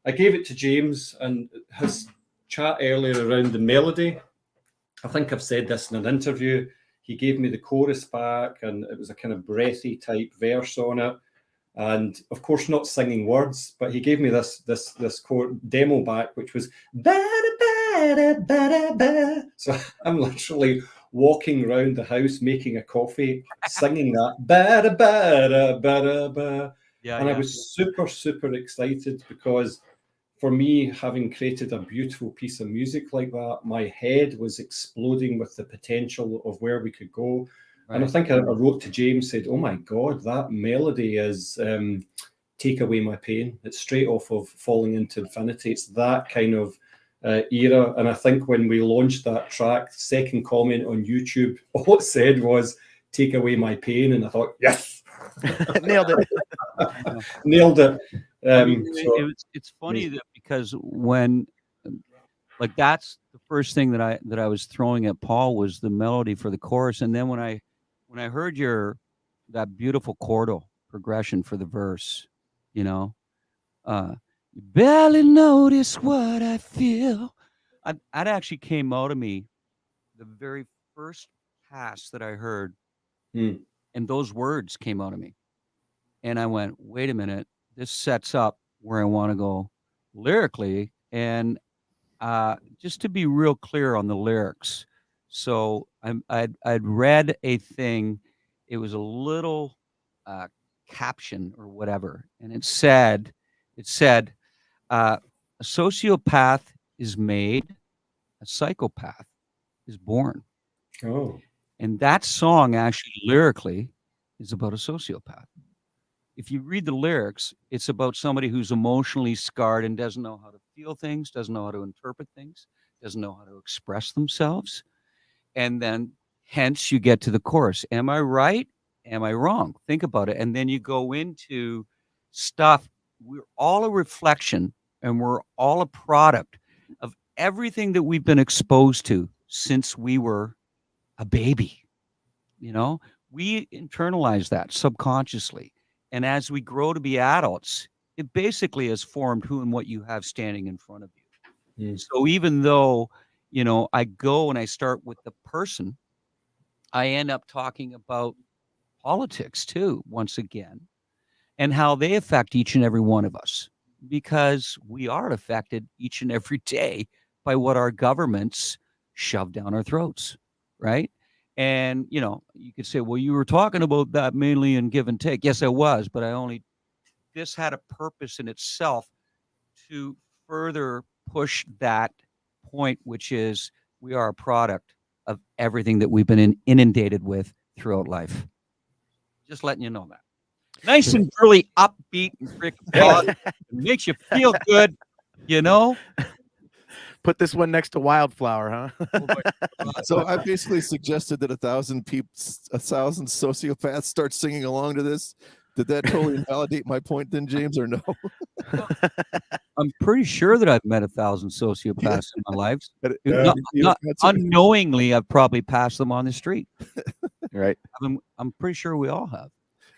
S4: I gave it to James and his chat earlier around the melody, I think I've said this in an interview. He gave me the chorus back, and it was a kind of breathy type verse on it, and of course not singing words, but he gave me this demo back, which was ba-da-ba-da-ba-da-ba. So I'm literally walking around the house making a coffee, singing that ba-da-ba-da-ba-da-ba. And I was super excited because for me, having created a beautiful piece of music like that, my head was exploding with the potential of where we could go. Right. And I think I wrote to James, said, oh my God, that melody is Take Away My Pain. It's straight off of Falling Into Infinity. It's that kind of era. And I think when we launched that track, second comment on YouTube, all it said was, Take Away My Pain. And I thought, yes.
S2: Nailed it.
S4: Nailed it.
S5: It's funny that because when, like, that's the first thing that I was throwing at Paul was the melody for the chorus, and then when I heard that beautiful chordal progression for the verse, you barely notice what I feel. That actually came out of me the very first pass that I heard, and those words came out of me, and I went, wait a minute. This sets up where I want to go lyrically. And just to be real clear on the lyrics. So I'd read a thing. It was a little caption or whatever. And it said, a sociopath is made, a psychopath is born.
S4: Oh.
S5: And that song actually lyrically is about a sociopath. If you read the lyrics, it's about somebody who's emotionally scarred and doesn't know how to feel things, doesn't know how to interpret things, doesn't know how to express themselves. And then hence you get to the chorus. Am I right? Am I wrong? Think about it. And then you go into stuff. We're all a reflection and we're all a product of everything that we've been exposed to since we were a baby. We internalize that subconsciously. And as we grow to be adults, it basically has formed who and what you have standing in front of you. So even though, I go and I start with the person, I end up talking about politics too, once again, and how they affect each and every one of us, because we are affected each and every day by what our governments shove down our throats, right? And, you could say, well, you were talking about that mainly in give and take. Yes, I was, but this had a purpose in itself to further push that point, which is we are a product of everything that we've been inundated with throughout life. Just letting you know that. Nice and really upbeat and freaking positive. It makes you feel good,
S2: Put this one next to Wildflower, huh?
S3: So I basically suggested that 1,000 sociopaths start singing along to this. Did that totally invalidate my point then, James, or no?
S5: I'm pretty sure that I've met 1,000 sociopaths in my life. Unknowingly, I've probably passed them on the street.
S2: Right.
S5: I'm pretty sure we all have.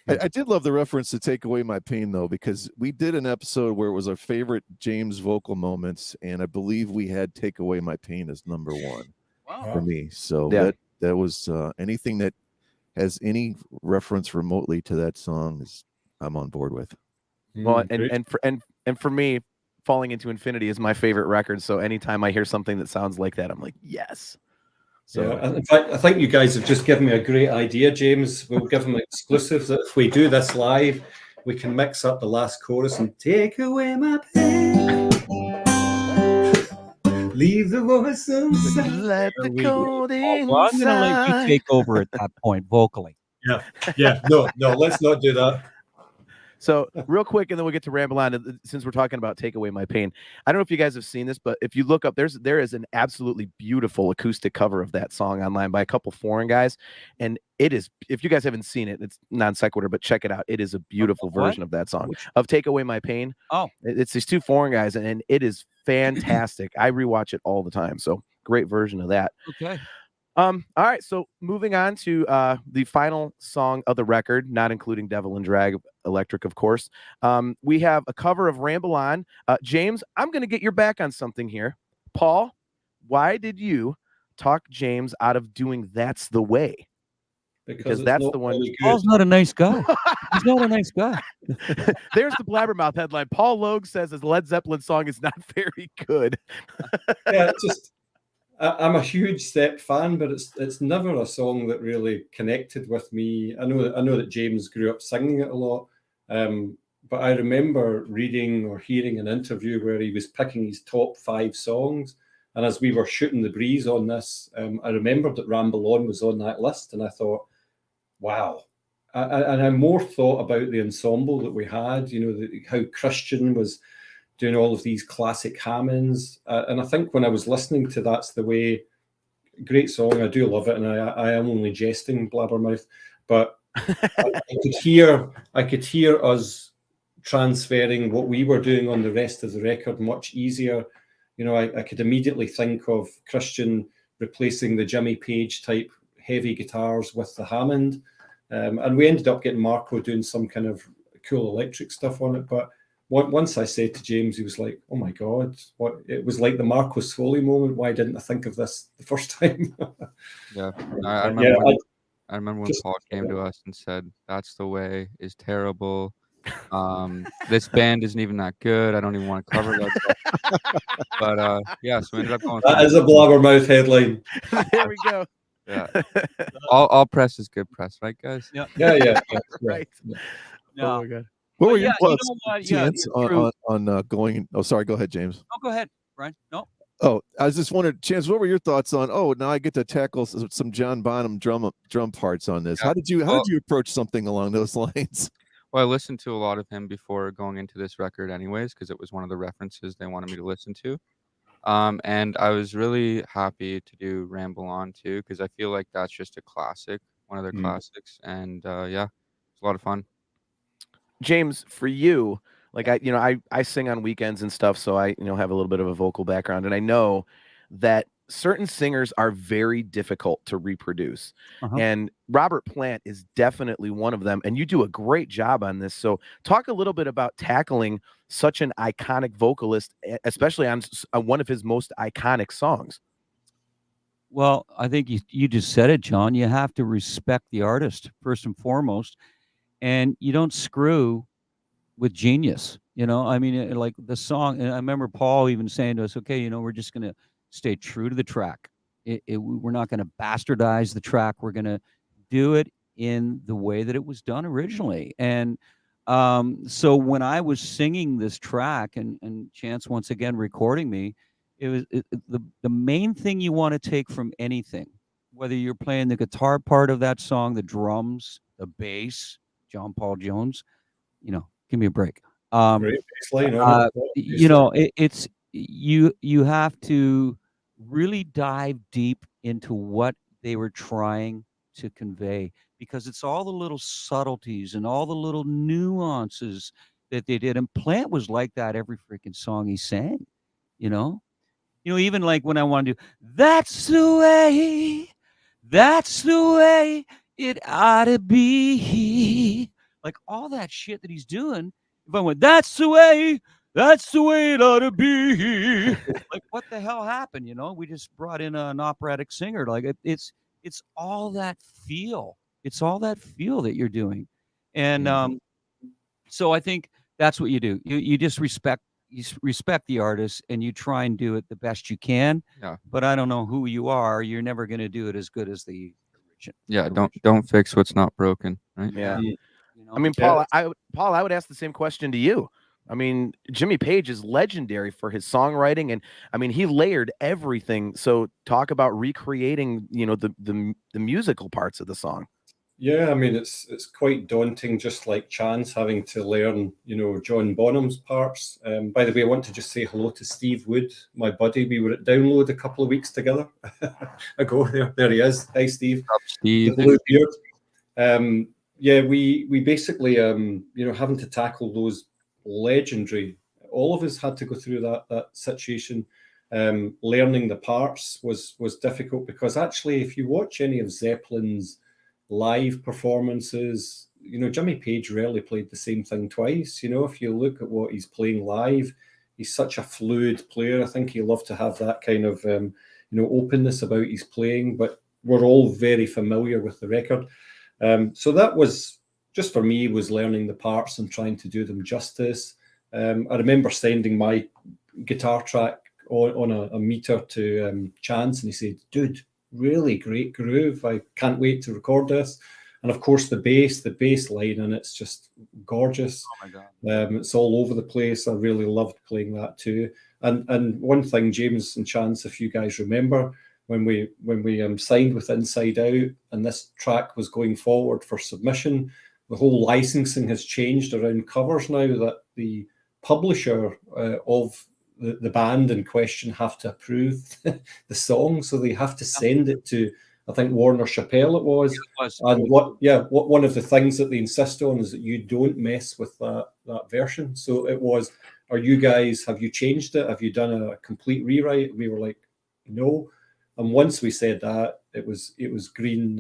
S3: I did love the reference to Take Away My Pain, though, because we did an episode where it was our favorite James vocal moments, and I believe we had Take Away My Pain as number one for me. So that was anything that has any reference remotely to that song I'm on board with.
S2: Well, and for me, Falling Into Infinity is my favorite record. So anytime I hear something that sounds like that, I'm like, yes. So
S4: in fact, I think you guys have just given me a great idea, James. We'll give them exclusives that if we do this live, we can mix up the last chorus and take away my pain. Leave the voice inside.
S2: Let the cold inside.
S5: Well, I'm going to let you take over at that point vocally.
S4: Yeah. No, let's not do that.
S2: So real quick, and then we'll get to Ramble on, since we're talking about Take Away My Pain. I don't know if you guys have seen this, but if you look up, there is an absolutely beautiful acoustic cover of that song online by a couple foreign guys. And it is, if you guys haven't seen it, it's non sequitur, but check it out. It is a beautiful version of that song, of Take Away My Pain.
S5: Oh,
S2: it's these two foreign guys, and it is fantastic. I rewatch it all the time. So great version of that.
S5: Okay.
S2: All right, so moving on to the final song of the record, not including Devil and Drag Electric, of course. We have a cover of Ramble On. James, I'm going to get your back on something here. Paul, why did you talk James out of doing That's the Way? Because
S4: it's
S2: that's
S4: not
S2: the one.
S4: very good.
S5: Paul's not a nice guy. He's not a nice guy.
S2: There's the Blabbermouth headline. Paul Logue says his Led Zeppelin song is not very good.
S4: Yeah, I'm a huge Step fan, but it's never a song that really connected with me. I know that James grew up singing it a lot, but I remember reading or hearing an interview where he was picking his top 5 songs. And as we were shooting the breeze on this, I remembered that Ramble On was on that list, and I thought, wow. And I more thought about the ensemble that we had, how Christian was doing all of these classic Hammonds. And I think when I was listening to That's the Way, great song, I do love it, and I am only jesting, Blabbermouth, but I could hear us transferring what we were doing on the rest of the record much easier. I could immediately think of Christian replacing the Jimmy Page type heavy guitars with the Hammond. And we ended up getting Marco doing some kind of cool electric stuff on it. But once I said to James, he was like, oh my God, what? It was like the Marco Soli moment. Why didn't I think of this the first time?
S6: Yeah. I remember when Paul came to us and said, That's the Way is terrible. This band isn't even that good. I don't even want to cover that. But yeah, so we ended up going.
S4: That is a Blabbermouth headline.
S2: There we go.
S6: Yeah. All press is good press, right, guys?
S5: Yeah.
S4: Yeah.
S2: Right.
S5: No.
S2: Oh my God.
S3: What were
S5: yeah,
S3: your
S5: you
S3: thoughts,
S5: know what?
S3: Chance,
S5: Yeah,
S3: on going? Oh, sorry. Go ahead, James.
S5: Oh, go ahead, Brian. No.
S3: Oh, I was just wondering, Chance, what were your thoughts on? Oh, now I get to tackle some John Bonham drum parts on this.
S6: Yeah.
S3: How did you approach something along those lines?
S6: Well, I listened to a lot of him before going into this record anyways, because it was one of the references they wanted me to listen to. And I was really happy to do Ramble On too, because I feel like that's just a classic, one of their classics. And yeah, it's a lot of fun.
S2: James, for you, like I sing on weekends and stuff, so I have a little bit of a vocal background, and I know that certain singers are very difficult to reproduce. And Robert Plant is definitely one of them, and you do a great job on this. So talk a little bit about tackling such an iconic vocalist, especially on one of his most iconic songs.
S5: Well, I think you just said it, John. You have to respect the artist first and foremost, and you don't screw with genius. I mean, like the song. And I remember Paul even saying to us, "Okay, we're just going to stay true to the track. We're not going to bastardize the track. We're going to do it in the way that it was done originally." And so when I was singing this track and Chance once again recording me, it was the main thing you want to take from anything, whether you're playing the guitar part of that song, the drums, the bass, John Paul Jones, give me a break.
S4: Great bass line,
S5: it's you have to really dive deep into what they were trying to convey, because it's all the little subtleties and all the little nuances that they did. And Plant was like that every freaking song he sang, even like when I want to do that's the way it ought to be, like all that shit that he's doing. If I went, that's the way it ought to be, like what the hell happened? We just brought in an operatic singer. Like it's all that feel. It's all that feel that you're doing, and so I think that's what you do. You just respect the artist, and you try and do it the best you can.
S6: Yeah.
S5: But I don't know who you are. You're never going to do it as good as the original.
S6: Yeah. Don't fix what's not broken. Right.
S2: Yeah. I mean, Paul, I would ask the same question to you. I mean, Jimmy Page is legendary for his songwriting, and I mean, he layered everything. So talk about recreating, the musical parts of the song.
S4: Yeah, I mean, it's quite daunting, just like Chance having to learn, John Bonham's parts. By the way, I want to just say hello to Steve Wood, my buddy. We were at Download a couple of weeks together ago. There he is. Hi, Steve.
S6: Up, Steve.
S4: The blue beard. Yeah, we basically, having to tackle those legendary. All of us had to go through that situation. Learning the parts was difficult, because actually, if you watch any of Zeppelin's live performances, Jimmy Page rarely played the same thing twice. If you look at what he's playing live, he's such a fluid player. I think he loved to have that kind of openness about his playing, but we're all very familiar with the record. So that was, just for me, was learning the parts and trying to do them justice. I remember sending my guitar track on a meter to Chance, and he said, "Dude, really great groove. I can't wait to record this." And of course, the bass line, and it's just gorgeous.
S5: Oh my God.
S4: It's all over the place. I really loved playing that too. And one thing, James and Chance, if you guys remember, when we signed with Inside Out and this track was going forward for submission, the whole licensing has changed around covers now, that the publisher of the band in question have to approve the song, so they have to send it to, I think, Warner Chappell it was. And one of the things that they insist on is that you don't mess with that version. So it was, have you changed it? Have you done a complete rewrite? And we were like, no. And once we said that, it was green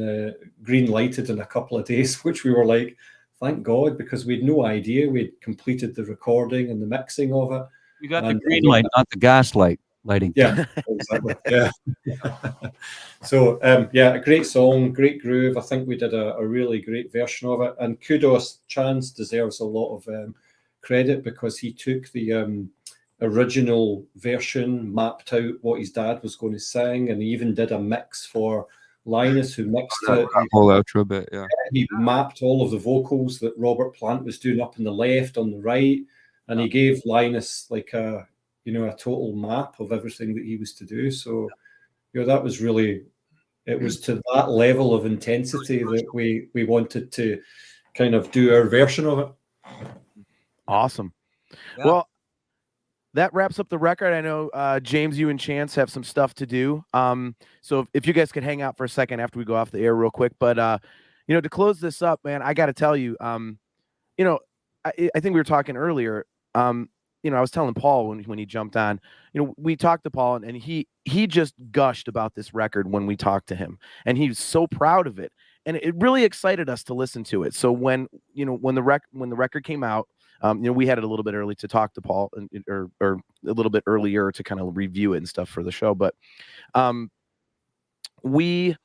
S4: lighted in a couple of days, which we were like, thank God, because we had no idea. We'd completed the recording and the mixing of it.
S5: You got the green light, not the gas lighting.
S4: Yeah, exactly. Yeah. So, a great song, great groove. I think we did a really great version of it. And kudos, Chance deserves a lot of credit, because he took the original version, mapped out what his dad was going to sing, and he even did a mix for Linus, who mixed it.
S6: Whole outro bit, yeah.
S4: He mapped all of the vocals that Robert Plant was doing up on the left, on the right, and he gave Linus like a total map of everything that he was to do. So, that was really, it was to that level of intensity that we wanted to kind of do our version of it.
S2: Awesome.
S5: Yeah.
S2: Well, that wraps up the record. I know, James, you and Chance have some stuff to do. So if you guys could hang out for a second after we go off the air real quick. But, to close this up, man, I got to tell you, I think we were talking earlier, I was telling Paul when he jumped on, we talked to Paul, and he just gushed about this record when we talked to him, and he was so proud of it, and it really excited us to listen to it. So when the record came out, we had it a little bit early to talk to Paul, or a little bit earlier to kind of review it and stuff for the show, but we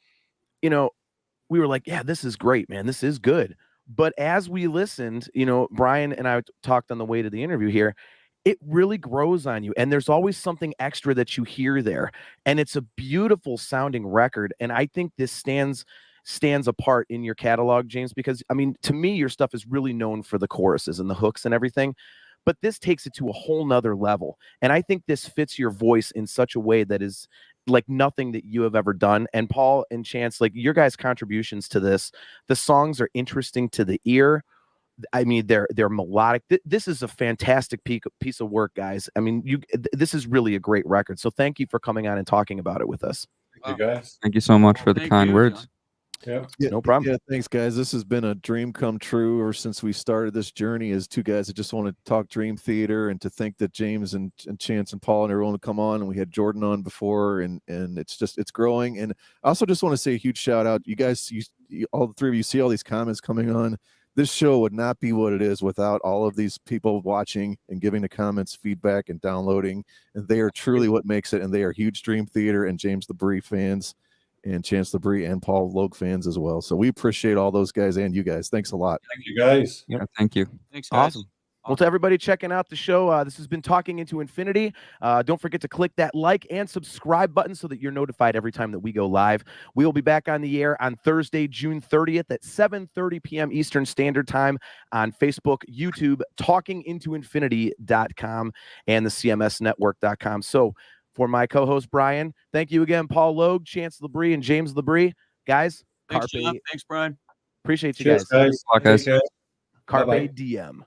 S2: were like, yeah, this is great, man, this is good. But as we listened, Brian and I talked on the way to the interview here, it really grows on you. And there's always something extra that you hear there. And it's a beautiful sounding record. And I think this stands apart in your catalog, James, because, I mean, to me, your stuff is really known for the choruses and the hooks and everything. But this takes it to a whole nother level. And I think this fits your voice in such a way that is like nothing that you have ever done. And Paul and Chance, like your guys' contributions to this, the songs are interesting to the ear. I mean, they're melodic. This is a fantastic piece of work, guys. I mean, this is really a great record. So thank you for coming on and talking about it with us.
S4: Thank you, guys.
S6: Thank you so much for the kind words.
S4: Yeah,
S2: no problem.
S3: Yeah, thanks, guys. This has been a dream come true ever since we started this journey as two guys that just want to talk Dream Theater, and to think that James and Chance and Paul and everyone would come on, and we had Jordan on before, and it's growing. And I also just want to say a huge shout out. You guys, you all the three of you see all these comments coming on. This show would not be what it is without all of these people watching and giving the comments feedback and downloading. And they are truly what makes it. And they are huge Dream Theater and James LaBrie fans, and Chance LaBrie and Paul Logue fans as well. So we appreciate all those guys and you guys. Thanks a lot.
S4: Thank you, guys.
S6: Yeah, thank you.
S5: Thanks, guys.
S2: Awesome. Well, to everybody checking out the show, this has been Talking Into Infinity. Don't forget to click that like and subscribe button so that you're notified every time that we go live. We will be back on the air on Thursday, June 30th at 7:30 p.m. Eastern Standard Time on Facebook, YouTube, talkingintoinfinity.com, and the CMSnetwork.com. So for my co-host, Brian, thank you again, Paul Logue, Chance LaBrie, and James LaBrie. Guys,
S5: Thanks, John. Thanks, Brian.
S2: Appreciate you
S4: Cheers,
S2: guys.
S4: guys.
S6: Carpe
S4: Bye-bye.
S2: Diem.